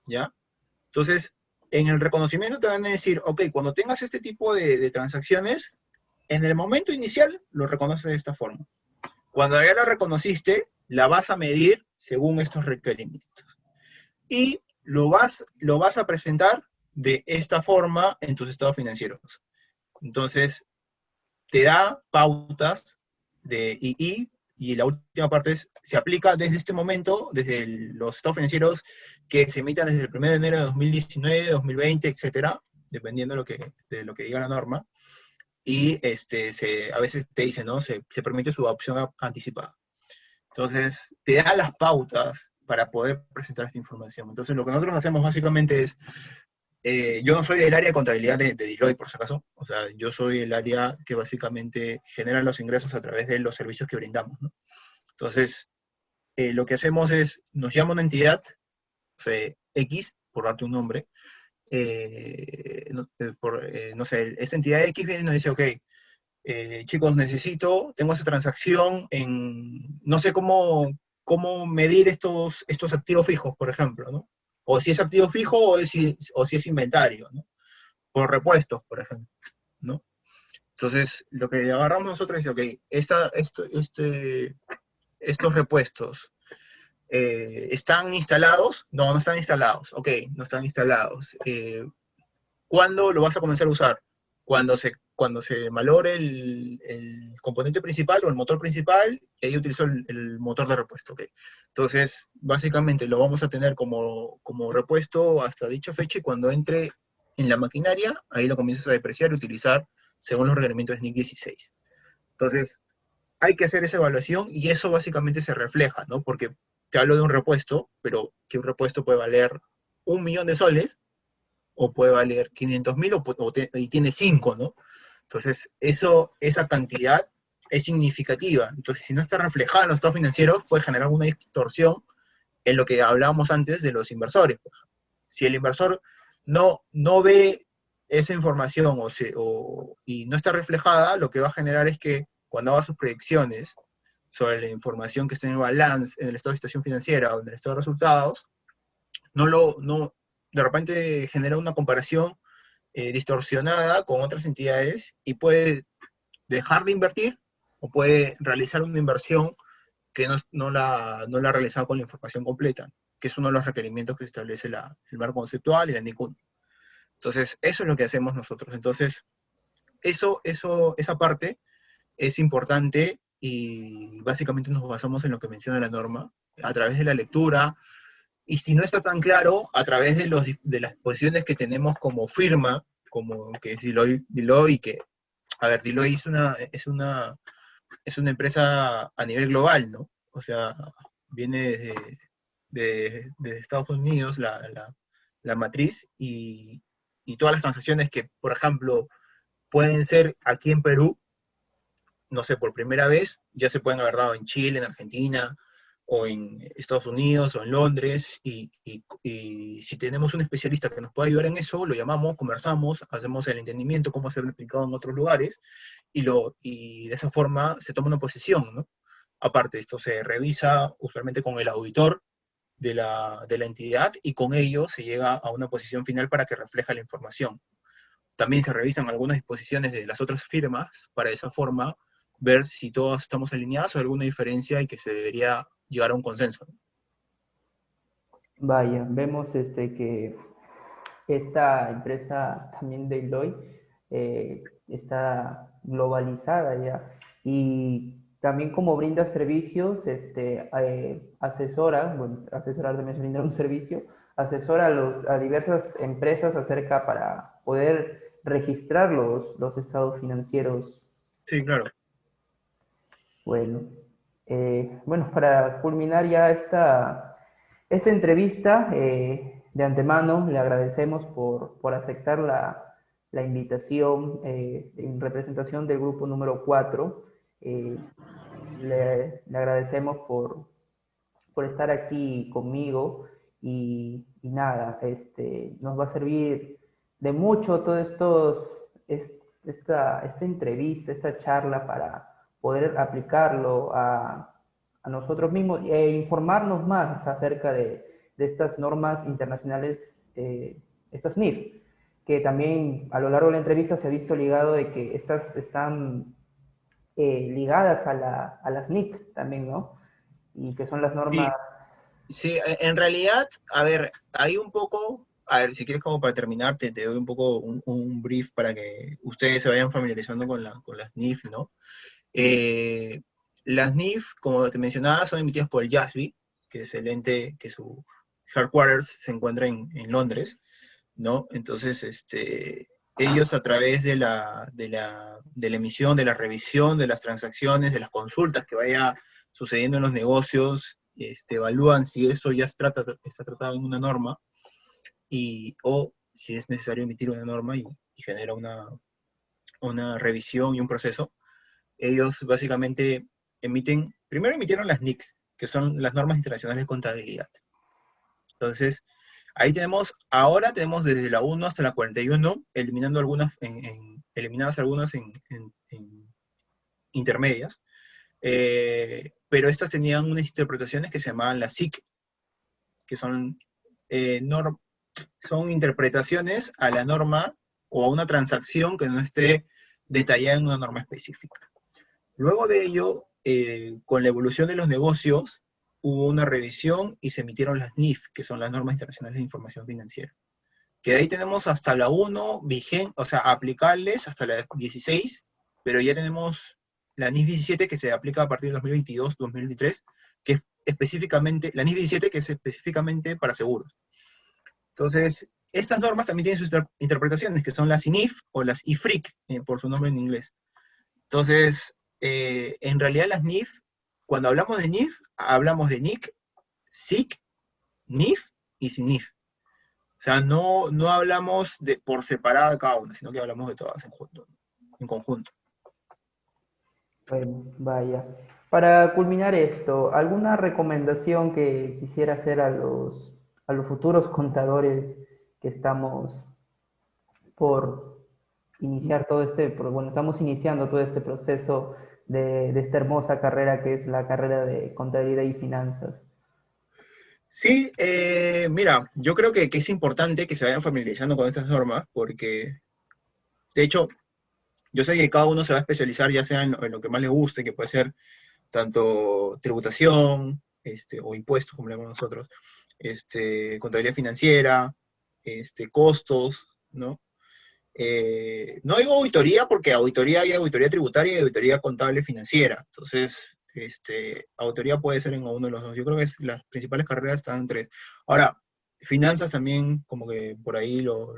¿ya? Entonces, en el reconocimiento te van a decir, ok, cuando tengas este tipo de transacciones, en el momento inicial lo reconoces de esta forma. Cuando ya la reconociste, la vas a medir según estos requerimientos. Y lo vas a presentar de esta forma en tus estados financieros. Entonces, te da pautas de y la última parte es, se aplica desde este momento, desde los estados financieros que se emitan desde el 1 de enero de 2019, 2020, etcétera, dependiendo de lo que diga la norma. Y a veces te dice, ¿no? Se permite su adopción anticipada. Entonces, te da las pautas para poder presentar esta información. Entonces, lo que nosotros hacemos básicamente es, yo no soy del área de contabilidad de Deloitte, por si acaso, o sea, yo soy el área que básicamente genera los ingresos a través de los servicios que brindamos, ¿no? Entonces, lo que hacemos es, nos llama una entidad, o sea, X, por darte un nombre, no sé, esta entidad X viene y nos dice, ok, chicos, tengo esa transacción no sé cómo medir estos activos fijos, por ejemplo, ¿no? O si es activo fijo o si es inventario, ¿no? Por repuestos, por ejemplo, ¿no? Entonces, lo que agarramos nosotros es, ok, estos repuestos, ¿están instalados? No, no están instalados. Ok, no están instalados. ¿Cuándo lo vas a comenzar a usar? Cuando se malore el componente principal o el motor principal, y ahí utilizo el motor de repuesto. Okay. Entonces, básicamente lo vamos a tener como repuesto hasta dicha fecha y cuando entre en la maquinaria, ahí lo comienzas a depreciar y utilizar según los reglamentos de NIC 16. Entonces, hay que hacer esa evaluación y eso básicamente se refleja, ¿no? Porque te hablo de un repuesto, pero que un repuesto puede valer 1 millón de soles o puede valer 500.000 y tiene 5, ¿no? Entonces, esa cantidad es significativa. Entonces, si no está reflejada en los estados financieros, puede generar una distorsión en lo que hablábamos antes de los inversores. Si el inversor no ve esa información y no está reflejada, lo que va a generar es que cuando haga sus predicciones sobre la información que está en el balance, en el estado de situación financiera o en el estado de resultados, de repente genera una comparación distorsionada con otras entidades y puede dejar de invertir o puede realizar una inversión que no la ha realizado con la información completa, que es uno de los requerimientos que establece el marco conceptual y la NIC 1. Entonces, eso es lo que hacemos nosotros. Entonces, esa parte es importante y básicamente nos basamos en lo que menciona la norma, a través de la lectura, y si no está tan claro, a través de las posiciones que tenemos como firma, como que es Deloitte, que, a ver, Deloitte es una empresa a nivel global, ¿no? O sea, viene desde Estados Unidos la matriz y todas las transacciones que, por ejemplo, pueden ser aquí en Perú, no sé, por primera vez, ya se pueden haber dado en Chile, en Argentina, o en Estados Unidos, o en Londres, y si tenemos un especialista que nos pueda ayudar en eso, lo llamamos, conversamos, hacemos el entendimiento, cómo se ha aplicado en otros lugares, y de esa forma se toma una posición, ¿no? Aparte, esto se revisa usualmente con el auditor de la entidad, y con ello se llega a una posición final para que refleje la información. También se revisan algunas disposiciones de las otras firmas, para de esa forma ver si todos estamos alineados o alguna diferencia y que se debería llegar a un consenso. Vaya, vemos que esta empresa también de Deloitte está globalizada ya y también como brinda servicios, asesora, bueno, asesorar también es brindar un servicio, asesora a diversas empresas acerca para poder registrar los estados financieros. Sí, claro. Bueno, bueno, para culminar ya esta entrevista, de antemano le agradecemos por aceptar la invitación en representación del grupo número 4. Le agradecemos por estar aquí conmigo y nada, nos va a servir de mucho esta entrevista, esta charla para poder aplicarlo a nosotros mismos e informarnos más acerca de estas normas internacionales, estas NIF, que también a lo largo de la entrevista se ha visto ligado de que estas están ligadas a las NIC también, ¿no? Y que son las normas... Sí, en realidad, a ver, hay un poco, a ver, si quieres como para terminar, te doy un poco un brief para que ustedes se vayan familiarizando con las NIF, ¿no? Las NIF, como te mencionaba, son emitidas por el JASB, que es el ente que su headquarters se encuentra en Londres, ¿no? Entonces, ellos a través de la emisión, de la revisión, de las transacciones, de las consultas que vaya sucediendo en los negocios, evalúan si eso ya está tratado en una norma, o si es necesario emitir una norma y genera una revisión y un proceso. Ellos básicamente primero emitieron las NICs, que son las normas internacionales de contabilidad. Entonces, ahí ahora tenemos desde la 1 hasta la 41, eliminadas algunas en intermedias, pero estas tenían unas interpretaciones que se llamaban las SIC, que son interpretaciones a la norma o a una transacción que no esté detallada en una norma específica. Luego de ello, con la evolución de los negocios, hubo una revisión y se emitieron las NIF, que son las Normas Internacionales de Información Financiera. Que de ahí tenemos hasta la 1 vigente, o sea, aplicables hasta la 16, pero ya tenemos la NIF 17 que se aplica a partir de 2022-2023, que es específicamente, la NIF 17 que es específicamente para seguros. Entonces, estas normas también tienen sus interpretaciones, que son las INIF o las IFRIC, por su nombre en inglés. Entonces, en realidad las NIF, cuando hablamos de NIF, hablamos de NIC, SIC, NIF y SINIF. O sea, no hablamos por separado de cada una, sino que hablamos de todas en conjunto. Bueno, vaya. Para culminar esto, ¿alguna recomendación que quisiera hacer a los futuros contadores que estamos por iniciar estamos iniciando todo este proceso de esta hermosa carrera que es la carrera de Contabilidad y Finanzas? Sí, mira, yo creo que es importante que se vayan familiarizando con estas normas, porque, de hecho, yo sé que cada uno se va a especializar ya sea en lo que más le guste, que puede ser tanto tributación, o impuestos, como le llamamos nosotros, contabilidad financiera, costos, ¿no? No digo auditoría, porque auditoría hay auditoría tributaria y auditoría contable financiera. Entonces, auditoría puede ser en uno de los dos. Yo creo que las principales carreras están en tres. Ahora, finanzas también, como que por ahí lo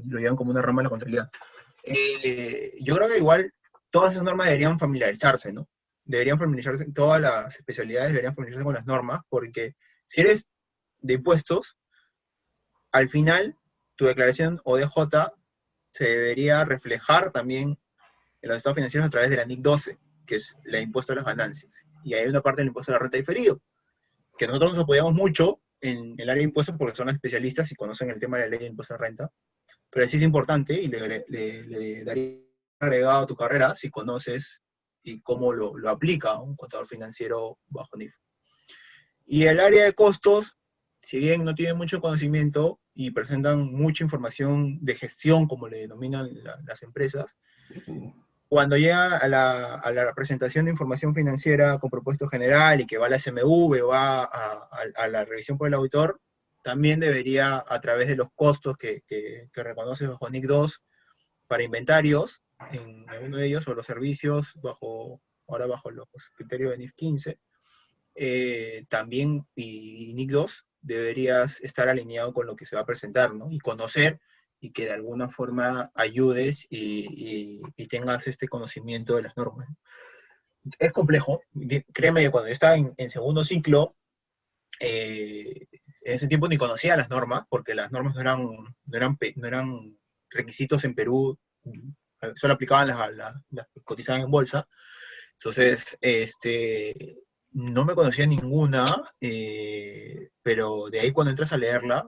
llevan como una rama de la contabilidad. Yo creo que igual todas esas normas deberían familiarizarse, ¿no? Deberían familiarizarse, todas las especialidades deberían familiarizarse con las normas, porque si eres de impuestos, al final tu declaración ODJ se debería reflejar también en los estados financieros a través de la NIC 12, que es el impuesto a las ganancias. Y hay una parte del impuesto a la renta diferido, que nosotros nos apoyamos mucho en el área de impuestos porque son especialistas y conocen el tema de la ley de impuesto a la renta, pero sí es importante y le daría agregado a tu carrera si conoces y cómo lo aplica un contador financiero bajo NIF. Y el área de costos, si bien no tienen mucho conocimiento y presentan mucha información de gestión, como le denominan las empresas, cuando llega a la presentación de información financiera con propósito general y que va a la SMV, va a la revisión por el auditor, también debería, a través de los costos que reconoce bajo NIC 2 para inventarios, en alguno de ellos, o los servicios, ahora bajo los criterios de NIF 15, también, y NIC 2, deberías estar alineado con lo que se va a presentar, ¿no? Y conocer, y que de alguna forma ayudes y tengas este conocimiento de las normas. Es complejo, créeme que cuando yo estaba en segundo ciclo, en ese tiempo ni conocía las normas, porque las normas no eran requisitos en Perú, solo aplicaban las que cotizaban en bolsa. Entonces, no me conocía ninguna, pero de ahí cuando entras a leerla,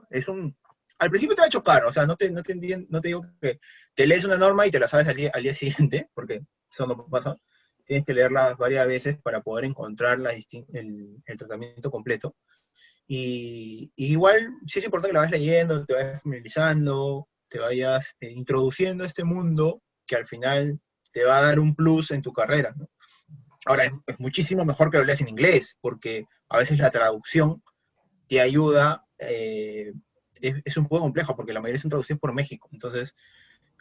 al principio te va a chocar, o sea, no te digo que te lees una norma y te la sabes al día siguiente, porque eso no pasa. Tienes que leerla varias veces para poder encontrar el tratamiento completo. Y igual, sí es importante que la vayas leyendo, te vayas familiarizando, te vayas introduciendo a este mundo que al final te va a dar un plus en tu carrera, ¿no? Ahora, es muchísimo mejor que lo leas en inglés, porque a veces la traducción te ayuda, es un poco complejo, porque la mayoría son traducidas por México. Entonces,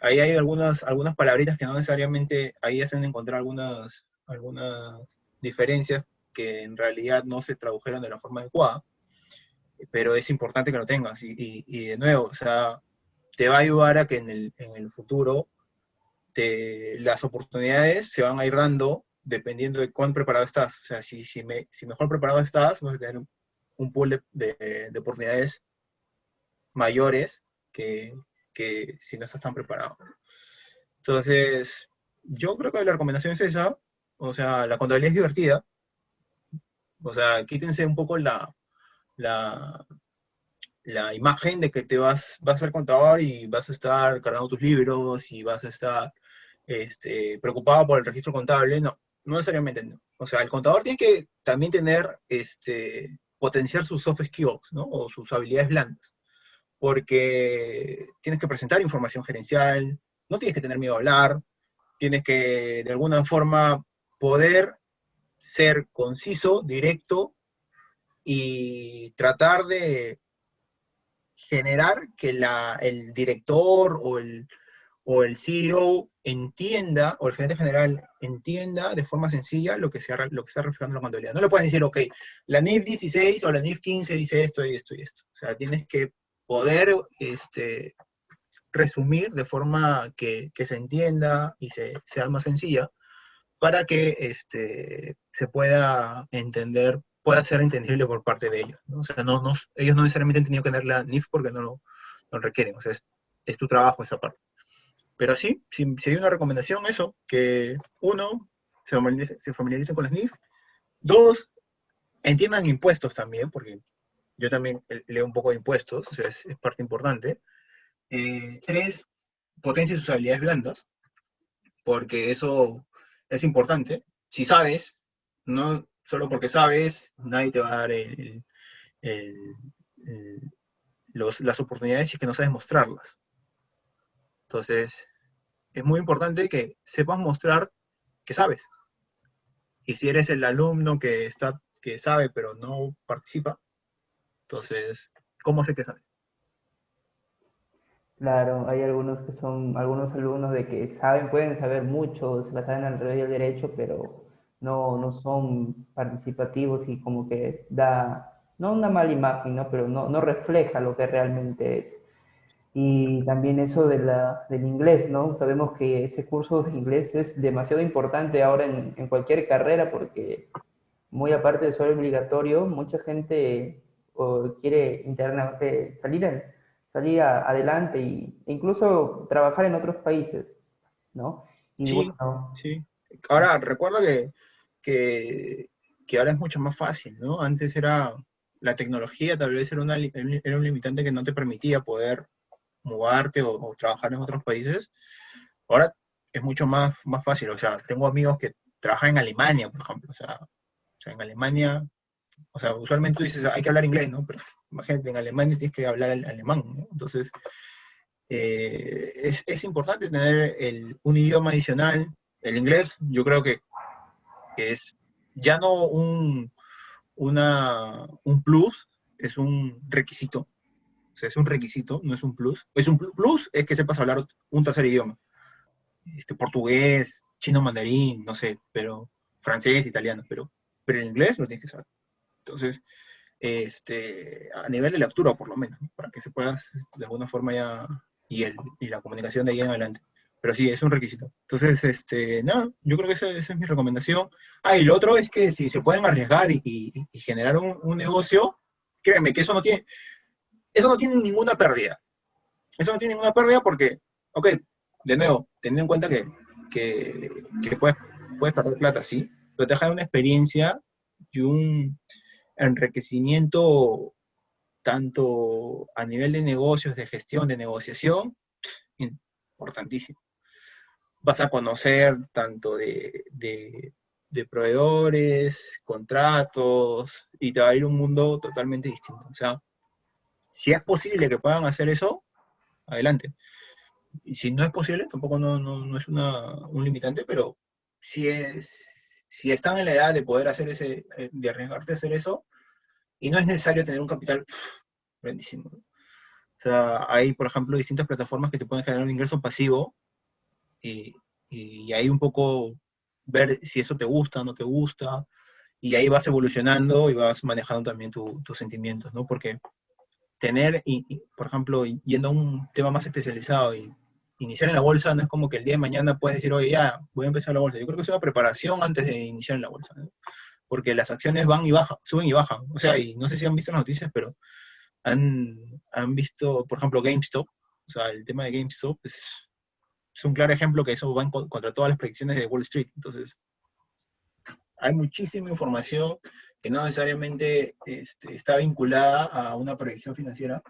ahí hay algunas palabritas que no necesariamente, ahí hacen encontrar algunas diferencias que en realidad no se tradujeron de la forma adecuada, pero es importante que lo tengas. Y de nuevo, o sea, te va a ayudar a que en el futuro las oportunidades se van a ir dando dependiendo de cuán preparado estás. O sea, si mejor preparado estás, vas a tener un pool de oportunidades mayores que si no estás tan preparado. Entonces, yo creo que la recomendación es esa. O sea, la contabilidad es divertida. O sea, quítense un poco la imagen de que vas a ser contador y vas a estar cargando tus libros y vas a estar preocupado por el registro contable. No necesariamente no. O sea, el contador tiene que también tener, potenciar sus soft skills, ¿no? O sus habilidades blandas. Porque tienes que presentar información gerencial, no tienes que tener miedo a hablar, tienes que, de alguna forma, poder ser conciso, directo, y tratar de generar que el director o el CEO entienda, o el gerente general entienda de forma sencilla lo que está reflejando en la contabilidad. No le puedes decir, ok, la NIF 16 o la NIF 15 dice esto y esto y esto. O sea, tienes que poder resumir de forma que se entienda y sea más sencilla para que se pueda entender, pueda ser entendible por parte de ellos, ¿no? O sea, ellos no necesariamente han tenido que tener la NIF porque no lo requieren, o sea, es tu trabajo esa parte. Pero sí, si hay una recomendación, eso, que uno, se familiaricen con las NIF, dos, entiendan impuestos también, porque yo también leo un poco de impuestos, o sea, es parte importante. Tres, potencia sus habilidades blandas, porque eso es importante. Si sabes, no solo porque sabes, nadie te va a dar el- las oportunidades si es que no sabes mostrarlas. Entonces, es muy importante que sepas mostrar que sabes. Y si eres el alumno que sabe pero no participa, entonces, ¿cómo sé que sabes? Claro, hay algunos que son, algunos alumnos de que saben, pueden saber mucho, se la saben al revés y al derecho, pero no son participativos y como que da, no una mala imagen, ¿no? Pero no refleja lo que realmente es. Y también eso del inglés, ¿no? Sabemos que ese curso de inglés es demasiado importante ahora en cualquier carrera porque muy aparte de ser obligatorio, mucha gente quiere internamente adelante e incluso trabajar en otros países, ¿no? Y Sí, bueno, sí. Ahora, recuerda que, que ahora es mucho más fácil, ¿no? Antes la tecnología tal vez era un limitante que no te permitía poder mudarte o trabajar en otros países. Ahora es mucho más fácil, o sea, tengo amigos que trabajan en Alemania, por ejemplo, o sea, en Alemania, o sea, usualmente tú dices, hay que hablar inglés, ¿no? Pero imagínate, en Alemania tienes que hablar el alemán, ¿no? Entonces, es importante tener un idioma adicional. El inglés, yo creo que es ya no un plus, es un requisito. O sea, es un requisito, no es un plus. Es un plus, es que sepas hablar un tercer idioma. Portugués, chino mandarín, no sé, pero francés, italiano, pero el inglés lo tienes que saber. Entonces, a nivel de lectura, por lo menos, ¿no? Para que se pueda, de alguna forma ya, y la comunicación de ahí en adelante. Pero sí, es un requisito. Entonces, nada, yo creo que esa es mi recomendación. Ah, y lo otro es que si se pueden arriesgar y generar un negocio, créanme que eso no tiene ninguna pérdida. Eso no tiene ninguna pérdida porque, ok, de nuevo, teniendo en cuenta que puedes perder plata, sí, pero te deja una experiencia y un enriquecimiento tanto a nivel de negocios, de gestión, de negociación, importantísimo. Vas a conocer tanto de proveedores, contratos, y te va a ir un mundo totalmente distinto. O sea, si es posible que puedan hacer eso, adelante. Y si no es posible, tampoco no es un limitante, pero si están en la edad de poder hacer de arriesgarte a hacer eso, y no es necesario tener un capital grandísimo, ¿no? O sea, hay, por ejemplo, distintas plataformas que te pueden generar un ingreso pasivo y, y ahí un poco ver si eso te gusta o no te gusta, y ahí vas evolucionando y vas manejando también tus sentimientos, ¿no? Porque por ejemplo, yendo a un tema más especializado y iniciar en la bolsa, no es como que el día de mañana puedes decir, oye, ya, voy a empezar la bolsa. Yo creo que es una preparación antes de iniciar en la bolsa, ¿no? Porque las acciones van y bajan, suben y bajan. O sea, y no sé si han visto las noticias, pero han visto, por ejemplo, GameStop. O sea, el tema de GameStop es un claro ejemplo que eso va contra todas las predicciones de Wall Street. Entonces, hay muchísima información que no necesariamente está vinculada a una predicción financiera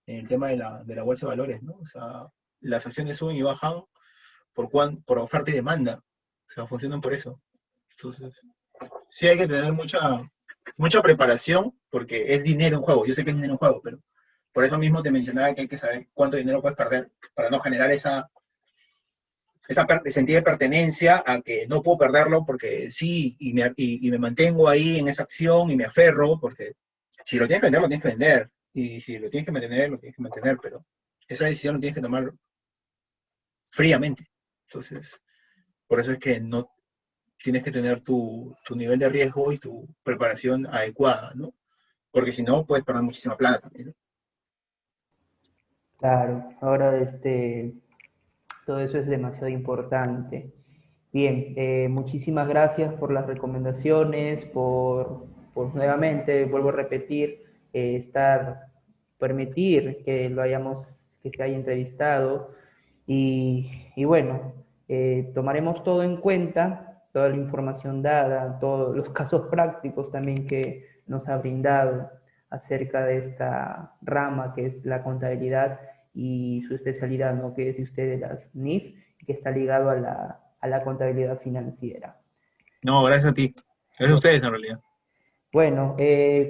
en el tema de la bolsa de valores, ¿no? O sea, las acciones suben y bajan por oferta y demanda. O sea, funcionan por eso. Entonces, sí hay que tener mucha preparación porque es dinero en juego. Yo sé que es dinero en juego, pero por eso mismo te mencionaba que hay que saber cuánto dinero puedes perder para no generar esa sentido de pertenencia a que no puedo perderlo porque sí, y me mantengo ahí en esa acción y me aferro, porque si lo tienes que vender, lo tienes que vender, y si lo tienes que mantener, lo tienes que mantener, pero esa decisión lo tienes que tomar fríamente. Entonces, por eso es que no tienes que tener tu nivel de riesgo y tu preparación adecuada, ¿no? Porque si no, puedes perder muchísima plata también, ¿no? Claro, ahora todo eso es demasiado importante. Bien, muchísimas gracias por las recomendaciones, por nuevamente, vuelvo a repetir, permitir que que se haya entrevistado y bueno, tomaremos todo en cuenta, toda la información dada, todos los casos prácticos también que nos ha brindado acerca de esta rama que es la contabilidad y su especialidad, ¿no? Que es de ustedes las NIF, que está ligado a la contabilidad financiera. No, gracias a ti. Gracias a ustedes en realidad. Bueno,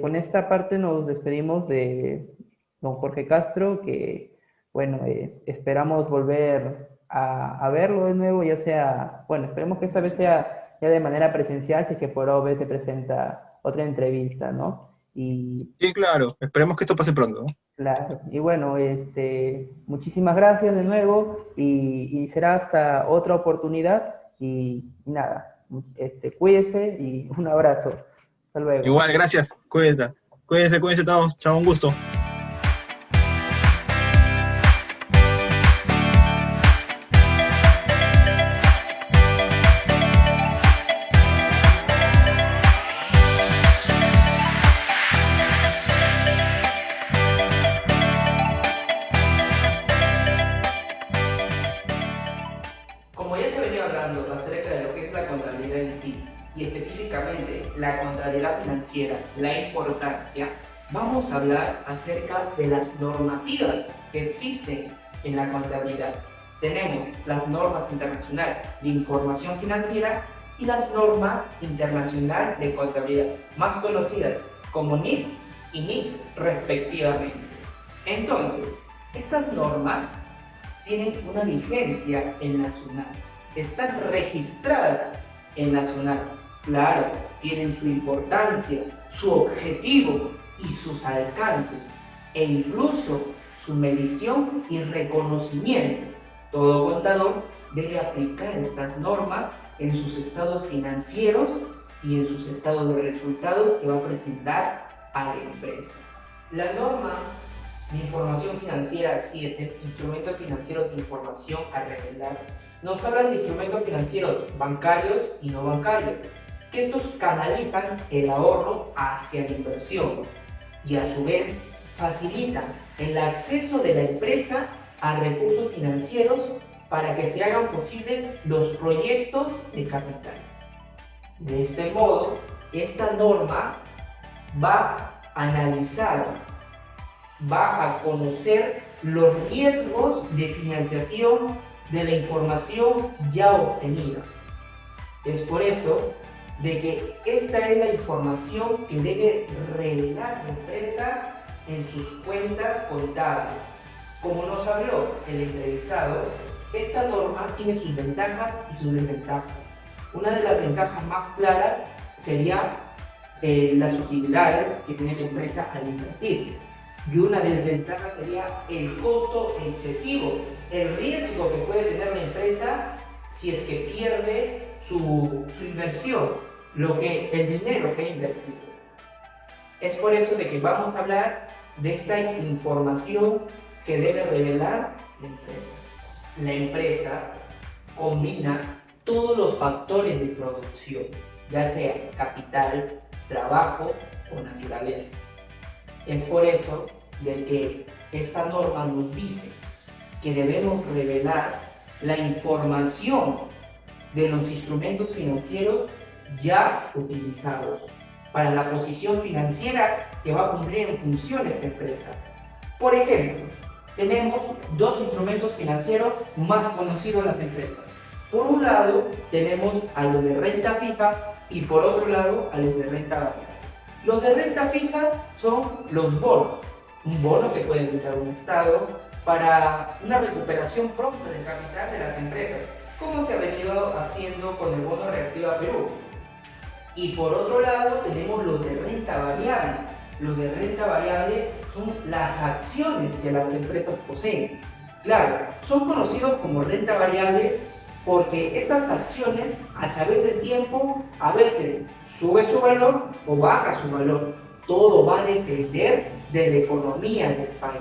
con esta parte nos despedimos de don Jorge Castro, que bueno, esperamos volver a verlo de nuevo, ya sea, bueno, esperemos que esta vez sea ya de manera presencial, si es que por OB se presenta otra entrevista, ¿no? Y Sí, claro. Esperemos que esto pase pronto, ¿no? claro, y bueno, muchísimas gracias de nuevo y será hasta otra oportunidad y nada, cuídese y un abrazo. Hasta luego. Igual, gracias. Cuídense. Cuídense todos. Chao, un gusto. Como ya se venía hablando acerca de lo que es la contabilidad en sí, y específicamente la contabilidad financiera, la importancia, vamos a hablar acerca de las normativas que existen en la contabilidad. Tenemos las normas internacionales de información financiera y las normas internacionales de contabilidad, más conocidas como NIF y NIC respectivamente. Entonces, estas normas tienen una vigencia en la SUNAT, están registradas en la SUNAT. Claro, tienen su importancia, su objetivo y sus alcances, e incluso su medición y reconocimiento. Todo contador debe aplicar estas normas en sus estados financieros y en sus estados de resultados que va a presentar a la empresa. La norma de información financiera 7, instrumentos financieros de información a revelar, nos hablan de instrumentos financieros bancarios y no bancarios, que estos canalizan el ahorro hacia la inversión y a su vez facilitan el acceso de la empresa a recursos financieros para que se hagan posibles los proyectos de capital. De este modo, esta norma va a analizar, va a conocer los riesgos de financiación de la información ya obtenida. Es por eso de que esta es la información que debe revelar la empresa en sus cuentas contables. Como nos habló el entrevistado, esta norma tiene sus ventajas y sus desventajas. Una de las ventajas más claras sería las utilidades que tiene la empresa al invertir. Y una desventaja sería el costo excesivo, el riesgo que puede tener la empresa si es que pierde su inversión, el dinero que ha invertido. Es por eso de que vamos a hablar de esta información que debe revelar la empresa. La empresa combina todos los factores de producción, ya sea capital, trabajo o naturaleza. Es por eso de que esta norma nos dice que debemos revelar la información de los instrumentos financieros ya utilizados para la posición financiera que va a cumplir en función esta empresa. Por ejemplo, tenemos dos instrumentos financieros más conocidos en las empresas. Por un lado, tenemos a los de renta fija y por otro lado, a los de renta variable. Los de renta fija son los bonos, un bono que puede emitir un Estado para una recuperación pronta del capital de las empresas, como se ha venido haciendo con el bono Reactiva Perú. Y por otro lado tenemos los de renta variable. Los de renta variable son las acciones que las empresas poseen. Claro, son conocidos como renta variable porque estas acciones a través del tiempo a veces sube su valor o baja su valor. Todo va a depender de la economía del país.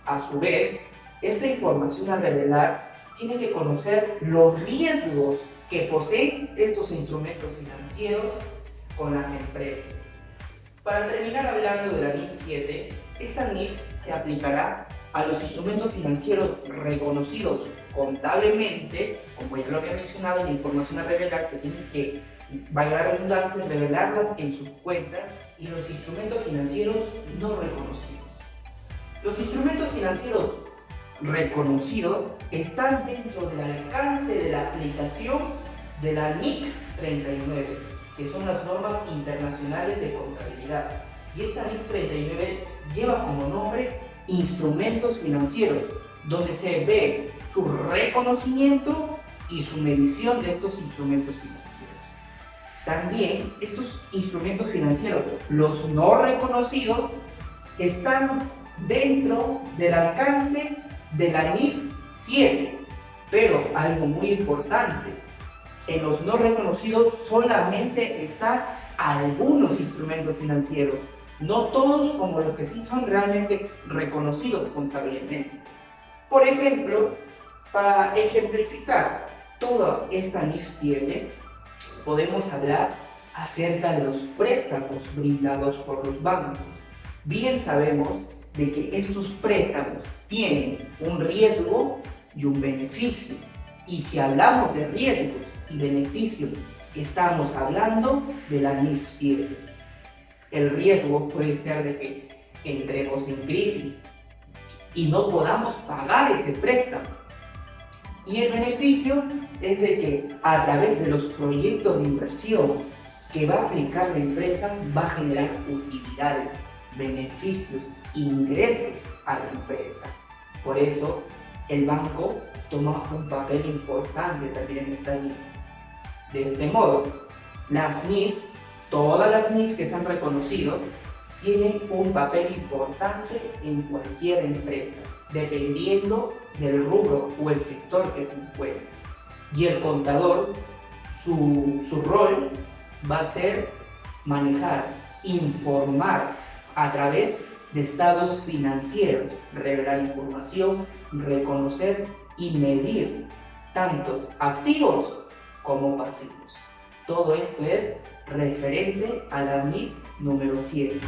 A su vez, esta información a revelar tiene que conocer los riesgos que poseen estos instrumentos financieros con las empresas. Para terminar hablando de la NIF 7, esta NIF se aplicará a los instrumentos financieros reconocidos contablemente, como ya lo había mencionado, la información a revelar que tienen que, valga la redundancia, revelarlas en sus cuentas, y los instrumentos financieros no reconocidos. Los instrumentos financieros reconocidos están dentro del alcance de la aplicación de la NIC 39, que son las normas internacionales de contabilidad. Y esta NIC 39 lleva como nombre instrumentos financieros, donde se ve su reconocimiento y su medición de estos instrumentos financieros. También estos instrumentos financieros, los no reconocidos, están dentro del alcance de la NIF 7, pero algo muy importante, en los no reconocidos solamente están algunos instrumentos financieros, no todos como los que sí son realmente reconocidos contablemente. Por ejemplo, para ejemplificar toda esta NIF 7, podemos hablar acerca de los préstamos brindados por los bancos. Bien sabemos de que estos préstamos tienen un riesgo y un beneficio. Y si hablamos de riesgos y beneficios, estamos hablando de la NIF 7. El riesgo puede ser de que entremos en crisis y no podamos pagar ese préstamo. Y el beneficio es de que a través de los proyectos de inversión que va a aplicar la empresa, va a generar utilidades, beneficios, ingresos a la empresa. Por eso el banco toma un papel importante también en esta NIF. De este modo, las NIF, todas las NIF que se han reconocido, tienen un papel importante en cualquier empresa, dependiendo del rubro o el sector que se encuentre. Y el contador, su rol va a ser manejar, informar a través de estados financieros, revelar información, reconocer y medir tantos activos como pasivos. Todo esto es referente a la NIF número 7.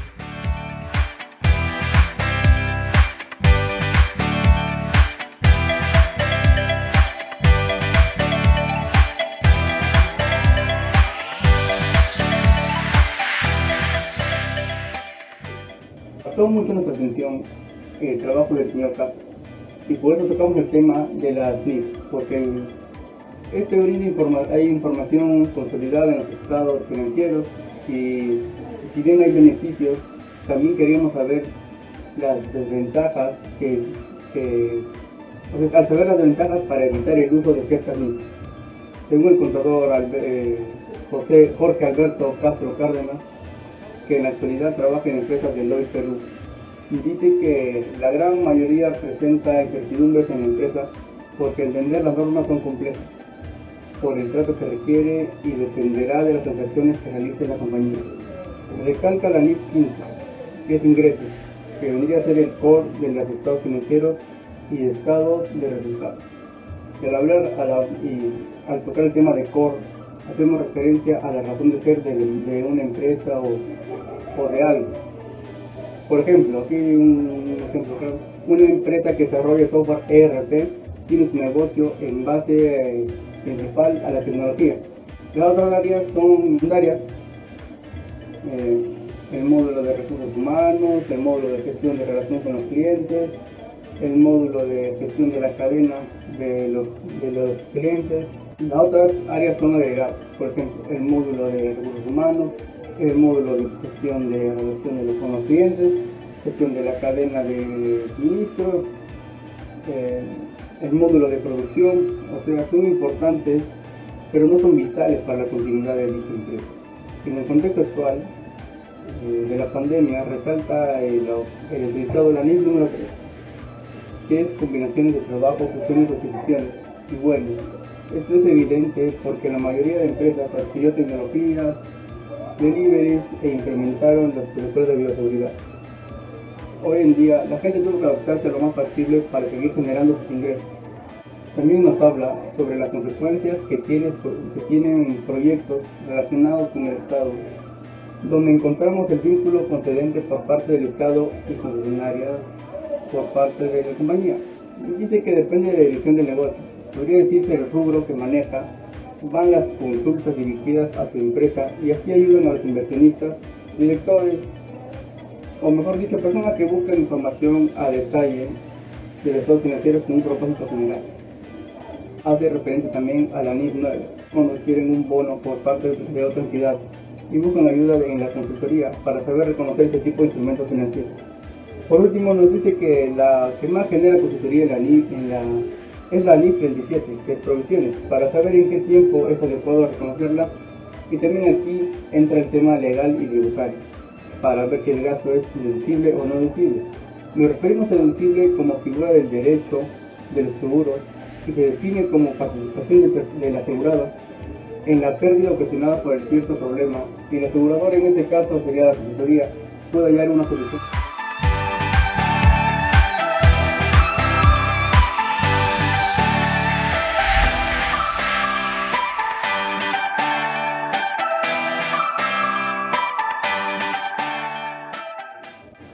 Captó mucho nuestra atención el trabajo del señor Castro, y por eso tocamos el tema de las NIF, porque hay información consolidada en los estados financieros, y si bien hay beneficios, también queríamos saber las desventajas al saber las desventajas para evitar el uso de ciertas NIF. Según el contador Jorge Alberto Castro Cárdenas, que en la actualidad trabaja en empresas de Deloitte Perú, dice que la gran mayoría presenta incertidumbres en la empresa porque entender las normas son complejas por el trato que requiere y dependerá de las transacciones que realice la compañía. Recalca la NIF 15, que es ingresos, que vendría a ser el core de los estados financieros y estados de resultados. Al tocar el tema de core, hacemos referencia a la razón de ser de una empresa o de algo. Por ejemplo, aquí un ejemplo claro: una empresa que desarrolla software ERP tiene su negocio en base principal a la tecnología. Las otras áreas son secundarias, el módulo de recursos humanos, el módulo de gestión de relación con los clientes, el módulo de gestión de la cadena de los clientes. Las otras áreas son agregadas, por ejemplo, el módulo de recursos humanos, el módulo de gestión de relaciones con los clientes, gestión de la cadena de suministro, el módulo de producción. O sea, son importantes, pero no son vitales para la continuidad de dicha empresa. En el contexto actual de la pandemia, resalta el resultado de la NIF número 3, que es combinaciones de trabajo, funciones o adquisiciones. Y bueno, esto es evidente porque la mayoría de empresas adquirió tecnologías, deliveries e implementaron los protocolos de bioseguridad. Hoy en día la gente tuvo que adaptarse a lo más factible para seguir generando sus ingresos. También nos habla sobre las consecuencias que tienen proyectos relacionados con el Estado, donde encontramos el vínculo concedente por parte del Estado y concesionarias por parte de la compañía. Y dice que depende de la dirección del negocio. Podría decirse el rubro que maneja, van las consultas dirigidas a su empresa y así ayudan a los inversionistas, directores, o mejor dicho, personas que buscan información a detalle de los estados financieros con un propósito general. Hace referencia también a la NIF 9, cuando quieren un bono por parte de otra entidad y buscan ayuda en la consultoría para saber reconocer este tipo de instrumentos financieros. Por último, nos dice que la que más genera consultoría es la NIF 37, que es provisiones, para saber en qué tiempo es adecuado reconocerla, y también aquí entra el tema legal y tributario, para ver si el gasto es deducible o no deducible. Nos referimos a deducible como figura del derecho de los seguros y se define como participación del asegurado en la pérdida ocasionada por el cierto problema, y el asegurador, en este caso sería la consultoría, puede hallar una solución.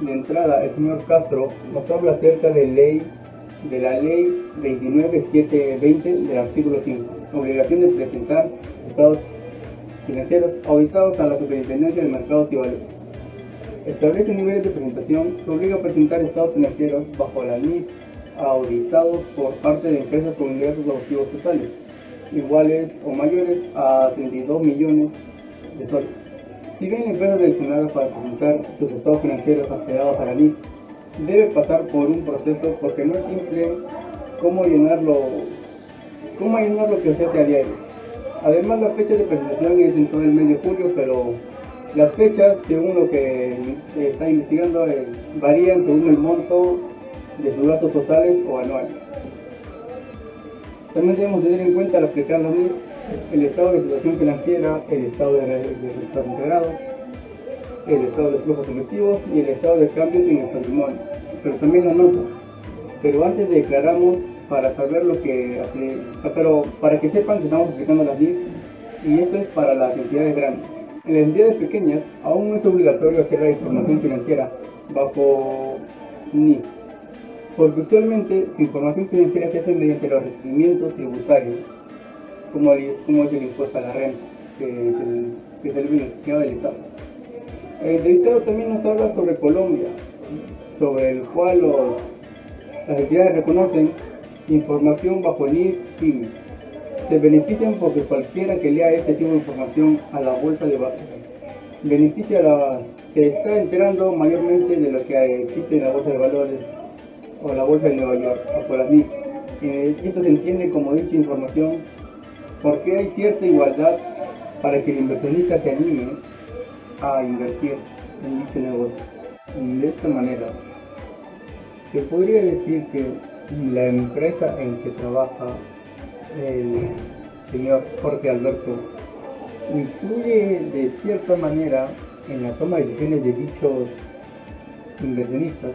De entrada, el señor Castro nos habla acerca de la ley 29720 del artículo 5, obligación de presentar estados financieros auditados a la Superintendencia de Mercados y Valores. Establece niveles de presentación que obliga a presentar estados financieros bajo la NIF auditados por parte de empresas con ingresos objetivos totales iguales o mayores a 32 millones de soles. Si bien la empresa seleccionada para presentar sus estados financieros afiliados a la NIF debe pasar por un proceso, porque no es simple cómo llenarlo que se hace a diario. Además, la fecha de presentación es en todo el mes de julio, pero las fechas, según lo que se está investigando, varían según el monto de sus gastos totales o anuales. También debemos tener en cuenta al aplicar la NIF el estado de situación financiera, el estado de resultados integrados, el estado de flujos efectivos y el estado de cambios en el patrimonio, pero también la nota. Pero antes declaramos para saber para que sepan que estamos aplicando las NIF, y esto es para las entidades grandes. En las entidades pequeñas aún no es obligatorio hacer la información financiera bajo NIF, porque usualmente su información financiera se hace mediante los requerimientos tributarios, como es el impuesto a la renta, que es el beneficiado del Estado. El entrevistado también nos habla sobre Colombia, sobre el cual las entidades reconocen información bajo NIF y PYME. Se benefician porque cualquiera que lea este tipo de información a la bolsa de valores se está enterando mayormente de lo que existe en la bolsa de valores o la bolsa de Nueva York o por las NIF. Esto se entiende como dicha información porque hay cierta igualdad para que el inversionista se anime a invertir en dicho negocio. Y de esta manera, se podría decir que la empresa en que trabaja el señor Jorge Alberto influye de cierta manera en la toma de decisiones de dichos inversionistas,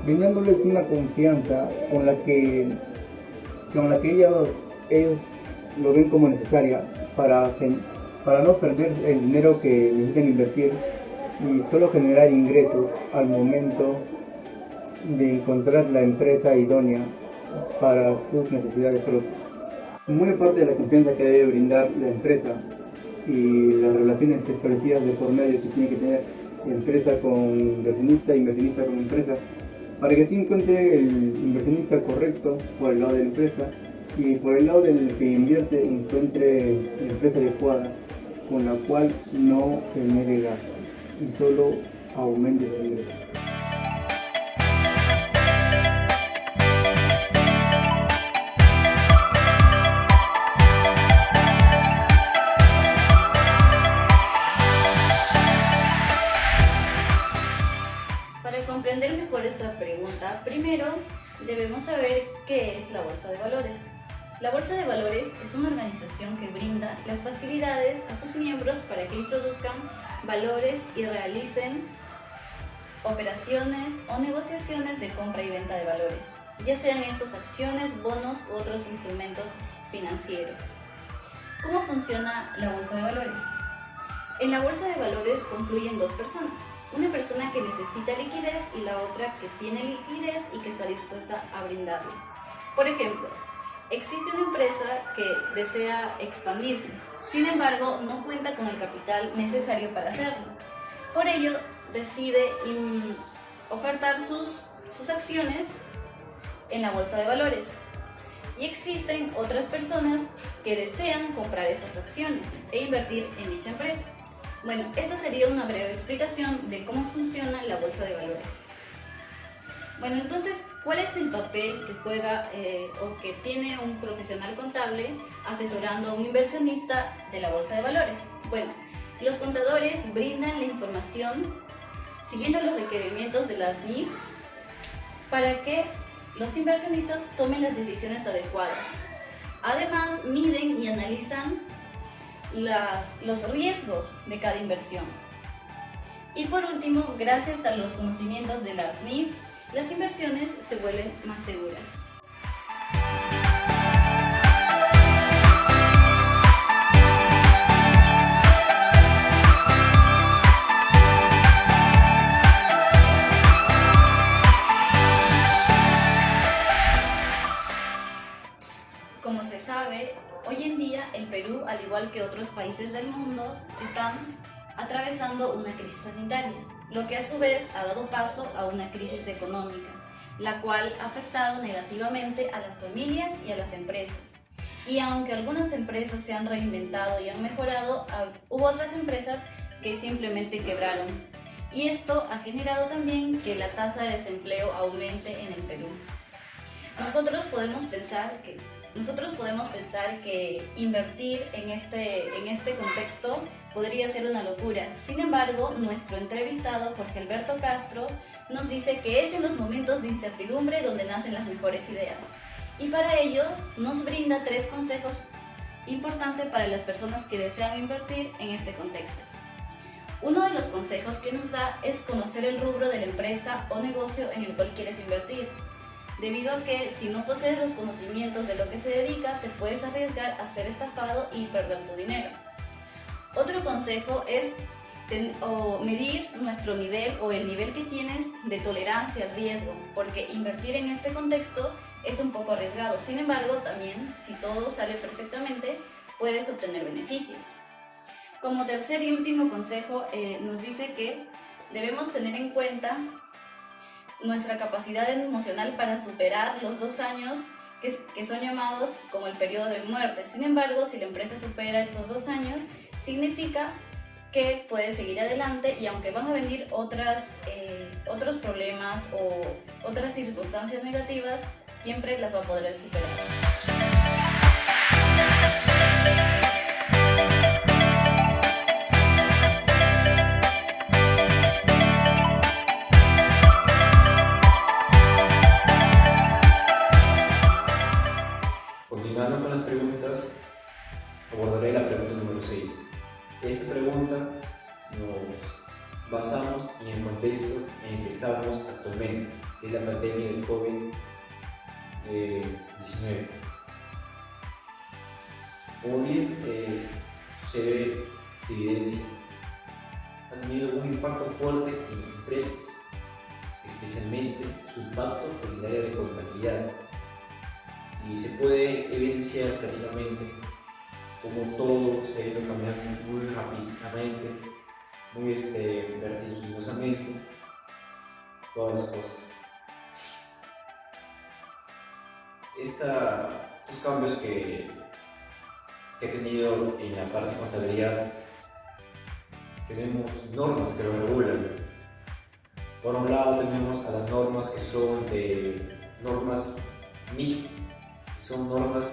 brindándoles una confianza con la que ellos lo ven como necesaria para no perder el dinero que necesitan invertir y solo generar ingresos al momento de encontrar la empresa idónea para sus necesidades propias. Muy aparte de la confianza que debe brindar la empresa y las relaciones establecidas de por medio que tiene que tener empresa con inversionista, inversionista con empresa, para que así encuentre el inversionista correcto por el lado de la empresa y por el lado del que invierte encuentre la empresa adecuada con la cual no genere gastos y solo aumente sus ingresos. Para comprender mejor esta pregunta, primero debemos saber qué es la Bolsa de Valores. La Bolsa de Valores es una organización que brinda las facilidades a sus miembros para que introduzcan valores y realicen operaciones o negociaciones de compra y venta de valores, ya sean estos acciones, bonos u otros instrumentos financieros. ¿Cómo funciona la bolsa de valores? En la bolsa de valores confluyen dos personas, una persona que necesita liquidez y la otra que tiene liquidez y que está dispuesta a brindarla. Por ejemplo, existe una empresa que desea expandirse, sin embargo no cuenta con el capital necesario para hacerlo. Por ello decide ofertar sus acciones en la bolsa de valores. Y existen otras personas que desean comprar esas acciones e invertir en dicha empresa. Bueno, esta sería una breve explicación de cómo funciona la bolsa de valores. Bueno, entonces, ¿cuál es el papel que juega o que tiene un profesional contable asesorando a un inversionista de la bolsa de valores? Bueno, los contadores brindan la información siguiendo los requerimientos de las NIF para que los inversionistas tomen las decisiones adecuadas. Además, miden y analizan los riesgos de cada inversión. Y por último, gracias a los conocimientos de las NIF, las inversiones se vuelven más seguras. Como se sabe, hoy en día el Perú, al igual que otros países del mundo, están atravesando una crisis sanitaria, lo que a su vez ha dado paso a una crisis económica, la cual ha afectado negativamente a las familias y a las empresas. Y aunque algunas empresas se han reinventado y han mejorado, hubo otras empresas que simplemente quebraron. Y esto ha generado también que la tasa de desempleo aumente en el Perú. Nosotros podemos pensar que invertir en este contexto podría ser una locura. Sin embargo, nuestro entrevistado, Jorge Alberto Castro, nos dice que es en los momentos de incertidumbre donde nacen las mejores ideas. Y para ello nos brinda 3 consejos importantes para las personas que desean invertir en este contexto. Uno de los consejos que nos da es conocer el rubro de la empresa o negocio en el cual quieres invertir, debido a que si no posees los conocimientos de lo que se dedica, te puedes arriesgar a ser estafado y perder tu dinero. Otro consejo es medir nuestro nivel o el nivel que tienes de tolerancia al riesgo, porque invertir en este contexto es un poco arriesgado. Sin embargo, también, si todo sale perfectamente, puedes obtener beneficios. Como tercer y último consejo, nos dice que debemos tener en cuenta nuestra capacidad emocional para superar los 2 años que son llamados como el periodo de muerte. Sin embargo, si la empresa supera estos 2 años, significa que puede seguir adelante, y aunque van a venir otros problemas o otras circunstancias negativas, siempre las va a poder superar. Continuando con las preguntas, abordaré la pregunta número 6. Esta pregunta nos basamos en el contexto en el que estamos actualmente, que es la pandemia del COVID-19. Como bien se evidencia, ha tenido un impacto fuerte en las empresas, especialmente su impacto en el área de contabilidad. Y se puede evidenciar prácticamente como todo se ha ido cambiando muy rápidamente, muy vertiginosamente, todas las cosas. Estos cambios que ha tenido en la parte de contabilidad, tenemos normas que lo regulan. Por un lado tenemos a las normas que son normas MIC, son normas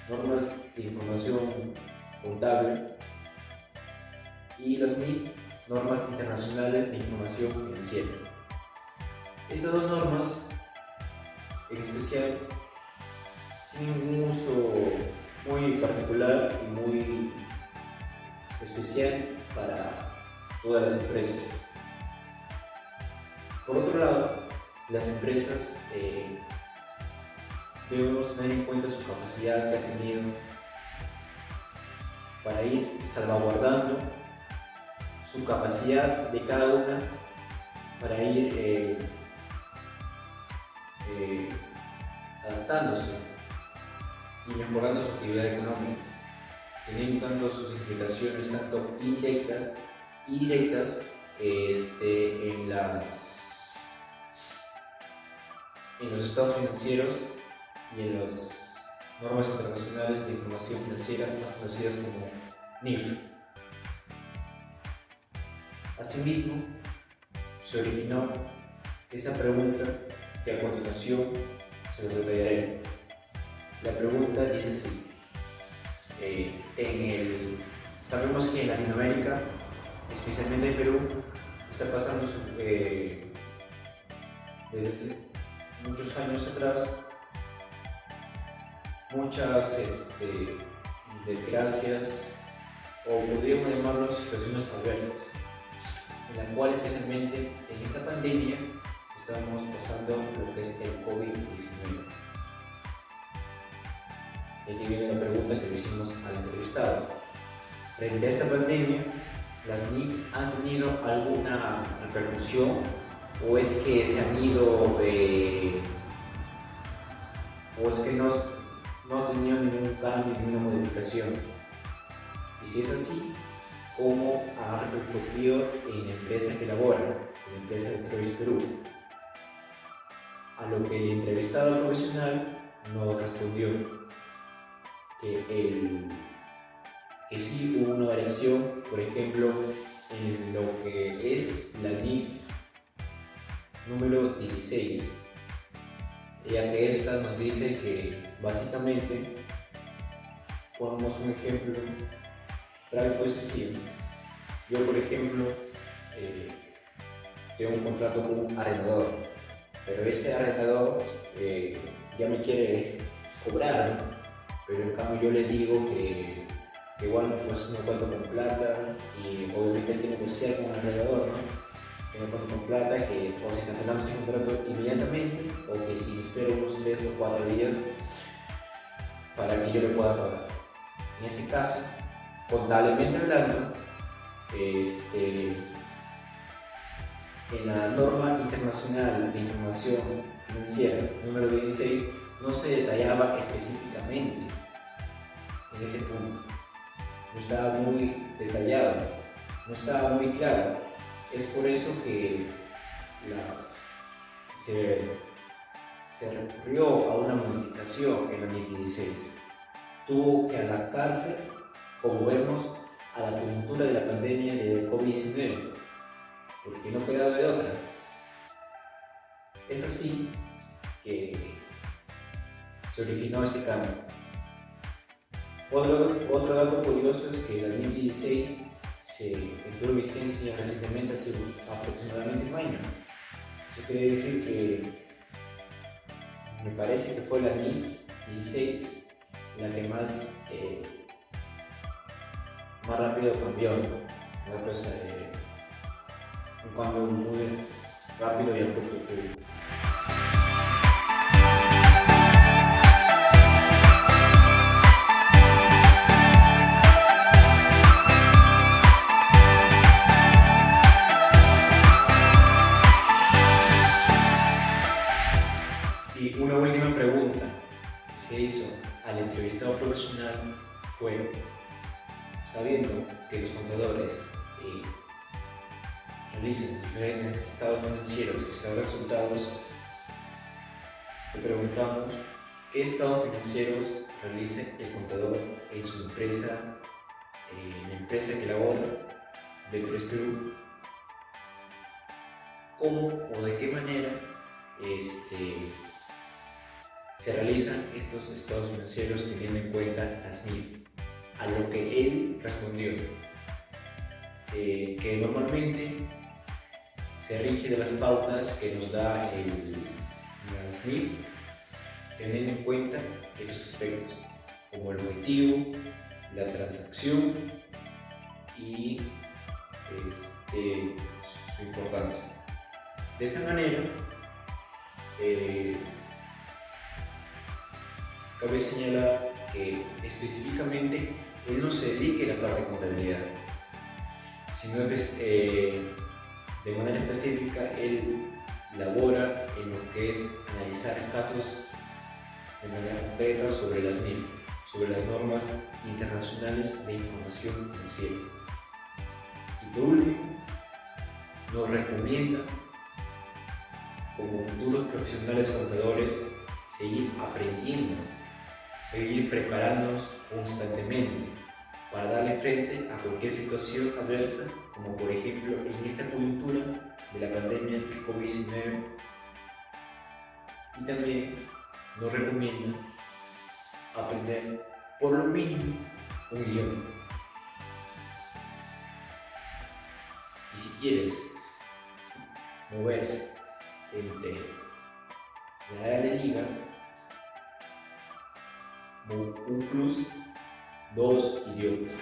normas de información contable, y las NIF, normas internacionales de información financiera. Estas 2 normas en especial tienen un uso muy particular y muy especial para todas las empresas. Por otro lado, las empresas debemos tener en cuenta su capacidad que ha tenido para ir salvaguardando su capacidad de cada una para ir adaptándose y mejorando su actividad económica, teniendo tanto sus implicaciones tanto indirectas y directas en los estados financieros y en las normas internacionales de información financiera, más conocidas como NIF. Asimismo, se originó esta pregunta que a continuación se los detallaré. La pregunta dice así: sabemos que en Latinoamérica, especialmente en Perú, está pasando desde hace muchos años atrás muchas desgracias, o podríamos llamarlo situaciones adversas, en la cual especialmente en esta pandemia estamos pasando lo que es el COVID-19. Y aquí viene la pregunta que le hicimos al entrevistado. Frente a esta pandemia, ¿las NIF han tenido alguna repercusión o es que se han ido o es que no han tenido ningún cambio, ninguna modificación? Y si es así, ¿cómo ha repercutido en la empresa que labora, en la empresa de Electrovis Perú? A lo que el entrevistado profesional nos respondió que sí hubo una variación, por ejemplo, en lo que es la NIF número 16, ya que esta nos dice que básicamente, ponemos un ejemplo práctico y sencillo. Yo, por ejemplo, tengo un contrato con un arrendador, pero este arrendador ya me quiere cobrar, ¿no? Pero en cambio yo le digo que bueno, pues no cuento con plata y obviamente hay que negociar con el arrendador, ¿no? Que no cuento con plata, que o si cancelamos el contrato inmediatamente o que si espero unos 3 o 4 días para que yo le pueda pagar. En ese caso, contablemente hablando, en la norma internacional de información financiera número 16 no se detallaba específicamente en ese punto, no estaba muy detallado, no estaba muy claro. Es por eso que se recurrió a una modificación en la NIF 16. Tuvo que adaptarse, como vemos, a la coyuntura de la pandemia de COVID-19, porque no quedaba de otra. Es así que se originó este cambio. Otro dato curioso es que la NIF 16 entró en vigencia recientemente, hace aproximadamente un año. Eso quiere decir que me parece que fue la NIF 16 la que más rápido cambió, una cosa un cambio muy rápido y abrupto. Y una última pregunta que se hizo al entrevistado profesional fue: sabiendo que los contadores realizan diferentes estados financieros y estados de resultados, le preguntamos qué estados financieros realiza el contador en su empresa, en la empresa que labora, Electrovis Perú, cómo o de qué manera se realizan estos estados financieros teniendo en cuenta las NIF. A lo que él respondió que normalmente se rige de las pautas que nos da las NIF, teniendo en cuenta estos aspectos como el objetivo, la transacción y su importancia. De esta manera, cabe señalar que específicamente él no se dedica a la parte de contabilidad, sino que de manera específica él labora en lo que es analizar casos de manera concreta sobre las NIF, sobre las normas internacionales de información financiera. Y por último, nos recomienda como futuros profesionales contadores seguir aprendiendo, seguir preparándonos constantemente para darle frente a cualquier situación adversa, como por ejemplo en esta coyuntura de la pandemia del COVID-19. Y también nos recomienda aprender por lo mínimo un idioma. Y si quieres moverse entre la área de ligas, un plus, 2 idiomas.